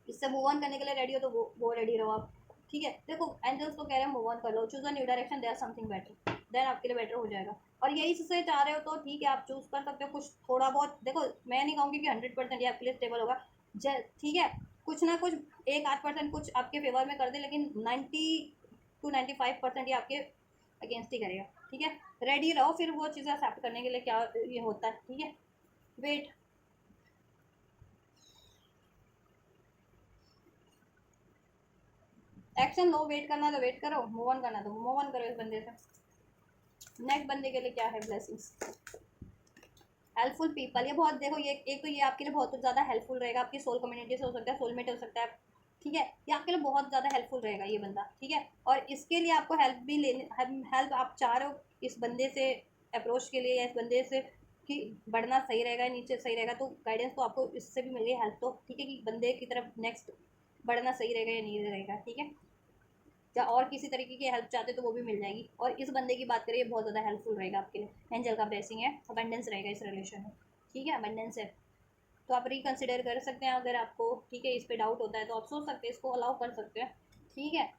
Speaker 1: इससे मूव ऑन करने के लिए रेडी हो तो वो रेडी रहो आप। ठीक है, देखो एंजल्स तो कह रहे हैं मूव ऑन कर लो, choose a new direction, there something better, then आपके लिए बेटर हो जाएगा। और यही से चाह रहे हो तो ठीक है, आप चूज कर सकते हो कुछ थोड़ा बहुत। देखो मैं नहीं कहूँगी कि 100% ये आपके लिए स्टेबल होगा, ठीक है, कुछ ना कुछ 1-8% कुछ आपके फेवर में कर दे, लेकिन 90 to 95% ये आपके अगेंस्ट ही करेगा। ठीक है, रेडी रहो फिर वो चीज़ें एक्सेप्ट करने के लिए क्या ये होता है। ठीक है, वेट, एक्शन लो, वेट करना तो वेट करो, मूव ऑन करना तो मूव ऑन करो इस बंदे से। नेक्स्ट बंदे के लिए क्या है ब्लेसिंग्स? हेल्पफुल पीपल, ये बहुत देखो, ये एक तो ये आपके लिए बहुत ज़्यादा हेल्पफुल रहेगा, आपकी सोल कम्युनिटी से हो सकता है, सोलमेट हो सकता है। ठीक है, ये आपके लिए बहुत ज़्यादा हेल्पफुल रहेगा ये बंदा। ठीक है, और इसके लिए आपको हेल्प भी लेने, हेल्प आप चाह रहे हो इस बंदे से अप्रोच के लिए, या इस बंदे से कि बढ़ना सही रहेगा नीचे सही रहेगा, तो गाइडेंस तो आपको इससे भी मिल गई हेल्प तो, ठीक है, कि बंदे की तरफ नेक्स्ट बढ़ना सही रहेगा या नहीं रहेगा, ठीक है। या और किसी तरीके की हेल्प चाहते तो वो भी मिल जाएगी। और इस बंदे की बात करिए, बहुत ज़्यादा हेल्पफुल रहेगा आपके लिए, एंजल का ब्लेसिंग है, अबंडेंस रहेगा इस रिलेशन में, ठीक है, अबंडेंस है। तो आप रिकन्सिडर कर सकते हैं अगर आपको, ठीक है, इस पर डाउट होता है तो आप सोच सकते हैं, इसको अलाउ कर सकते हैं, ठीक है।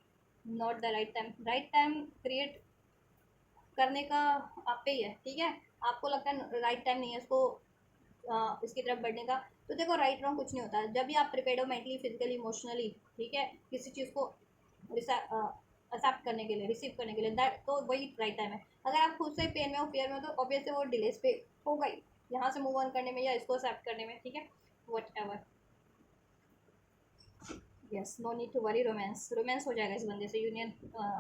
Speaker 1: Not the right time create करने का आप पे ही है, ठीक है। आपको लगता है राइट टाइम नहीं है इसको इसकी तरफ बढ़ने का, तो देखो राइट रॉन्ग कुछ नहीं होता है, जब भी आप प्रिपेयर हो मेंटली फिजिकली इमोशनली, ठीक है, किसी चीज़ को एक्सेप्ट करने के लिए, रिसीव करने के लिए, दैट तो वही राइट टाइम है। अगर आप खुद से पेन में हो, फियर में हो, तो ऑब्वियसली वो डिलेस पे होगा ही यहाँ से मूव ऑन करने में या इसको एक्सेप्ट करने में, ठीक है, whatever. Yes, no need to worry, romance हो जाएगा इस बंदे से, यूनियन,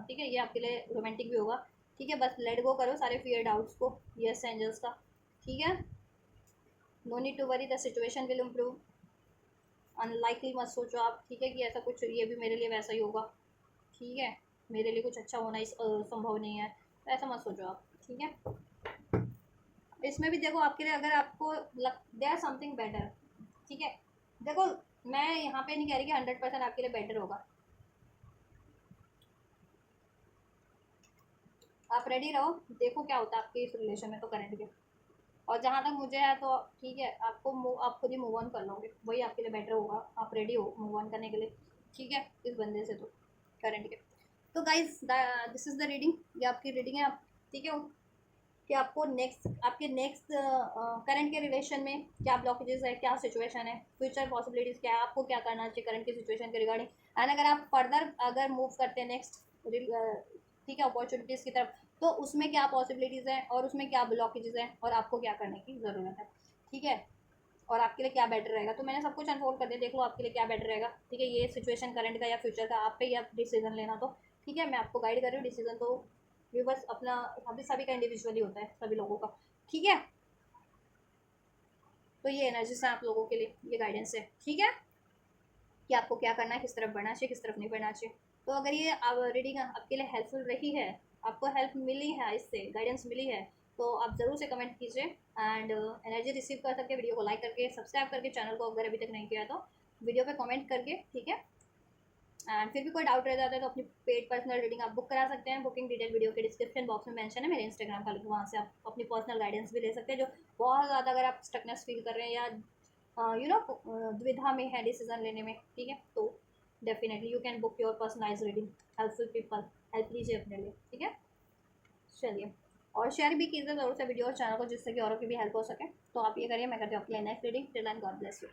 Speaker 1: ठीक है, ये आपके लिए रोमांटिक भी होगा, ठीक है। बस लेट गो करो सारे फियर डाउट्स को, यस एंजल्स का, ठीक है। No need to worry, the situation will improve, unlikely मत सोचो आप, ठीक है, कि ऐसा कुछ ये भी मेरे लिए वैसा ही होगा, ठीक है, मेरे लिए कुछ अच्छा होना इस संभव नहीं है, तो ऐसा मत सोचो आप, ठीक है। इसमें भी देखो आपके लिए, अगर आपको लग देयर समथिंग बेटर, ठीक है, देखो मैं यहाँ पे नहीं कह रही कि 100% आपके लिए बेटर होगा, आप रेडी रहो, देखो क्या होता है आपके इस रिलेशन में तो करंट के। और जहाँ तक मुझे है तो ठीक है, आप खुद ही मूव ऑन कर लोगे, वही आपके लिए बेटर होगा, आप रेडी हो मूव ऑन करने के लिए, ठीक है, इस बंदे से तो करंट के। तो guys this is the reading, ये आपकी रीडिंग है, आप ठीक है कि आपको आपके नेक्स्ट करंट के रिलेशन में क्या ब्लॉकेजेस है, क्या सिचुएशन है, फ्यूचर पॉसिबिलिटीज़ क्या है, आपको क्या करना चाहिए करंट की सिचुएशन के रिगार्डिंग, एंड अगर आप फर्दर अगर मूव करते हैं नेक्स्ट, ठीक है, अपॉर्चुनिटीज़ की तरफ, तो उसमें क्या पॉसिबिलिटीज़ हैं और उसमें क्या ब्लॉकेजेस हैं और आपको क्या करने की ज़रूरत है, ठीक है, और आपके लिए क्या बेटर रहेगा। तो मैंने सब कुछ अनफोल्ड कर दिया, देख लो आपके लिए क्या बेटर रहेगा, ठीक है, ये सिचुएशन करंट का या फ्यूचर का, आप पे ही आप डिसीजन लेना, तो ठीक है, मैं आपको गाइड कर रही हूँ, डिसीजन तो ये बस अपना सभी का इंडिविजुअली होता है, सभी लोगों का, ठीक है। तो ये एनर्जी से आप लोगों के लिए ये गाइडेंस है, ठीक है, कि आपको क्या करना है, किस तरफ बढ़ना चाहिए, किस तरफ नहीं बढ़ना चाहिए। तो अगर ये रीडिंग आपके लिए हेल्पफुल रही है, आपको हेल्प मिली है, इससे गाइडेंस मिली है, तो आप ज़रूर से कमेंट कीजिए, एंड एनर्जी रिसीव कर सकते, वीडियो को लाइक करके, सब्सक्राइब करके, चैनल को अगर अभी तक नहीं किया तो वीडियो पे कमेंट करके, ठीक है। एंड फिर भी कोई डाउट रह जाता है तो अपनी पेड पर्सनल रीडिंग आप बुक करा सकते हैं, बुकिंग डिटेल वीडियो के डिस्क्रिप्शन बॉक्स में मेंशन है, मेरे इंस्टाग्राम का लिंक, वहाँ से आप अपनी पर्सनल गाइडेंस भी ले सकते हैं, जो बहुत ज़्यादा अगर आप स्टकनेस फील कर रहे हैं या दुविधा में है डिसीजन लेने में, ठीक है, तो definitely you can book your personalize reading, helpful people, help लीजिए अपने लिए, ठीक है। चलिए, और शेयर भी कीजिए ज़रूर से वीडियो और चैनल को, जिससे कि औरों की भी हेल्प हो सके। तो आप ये करिए, मैं करती हूँ आपके लिए next reading, till and God bless you.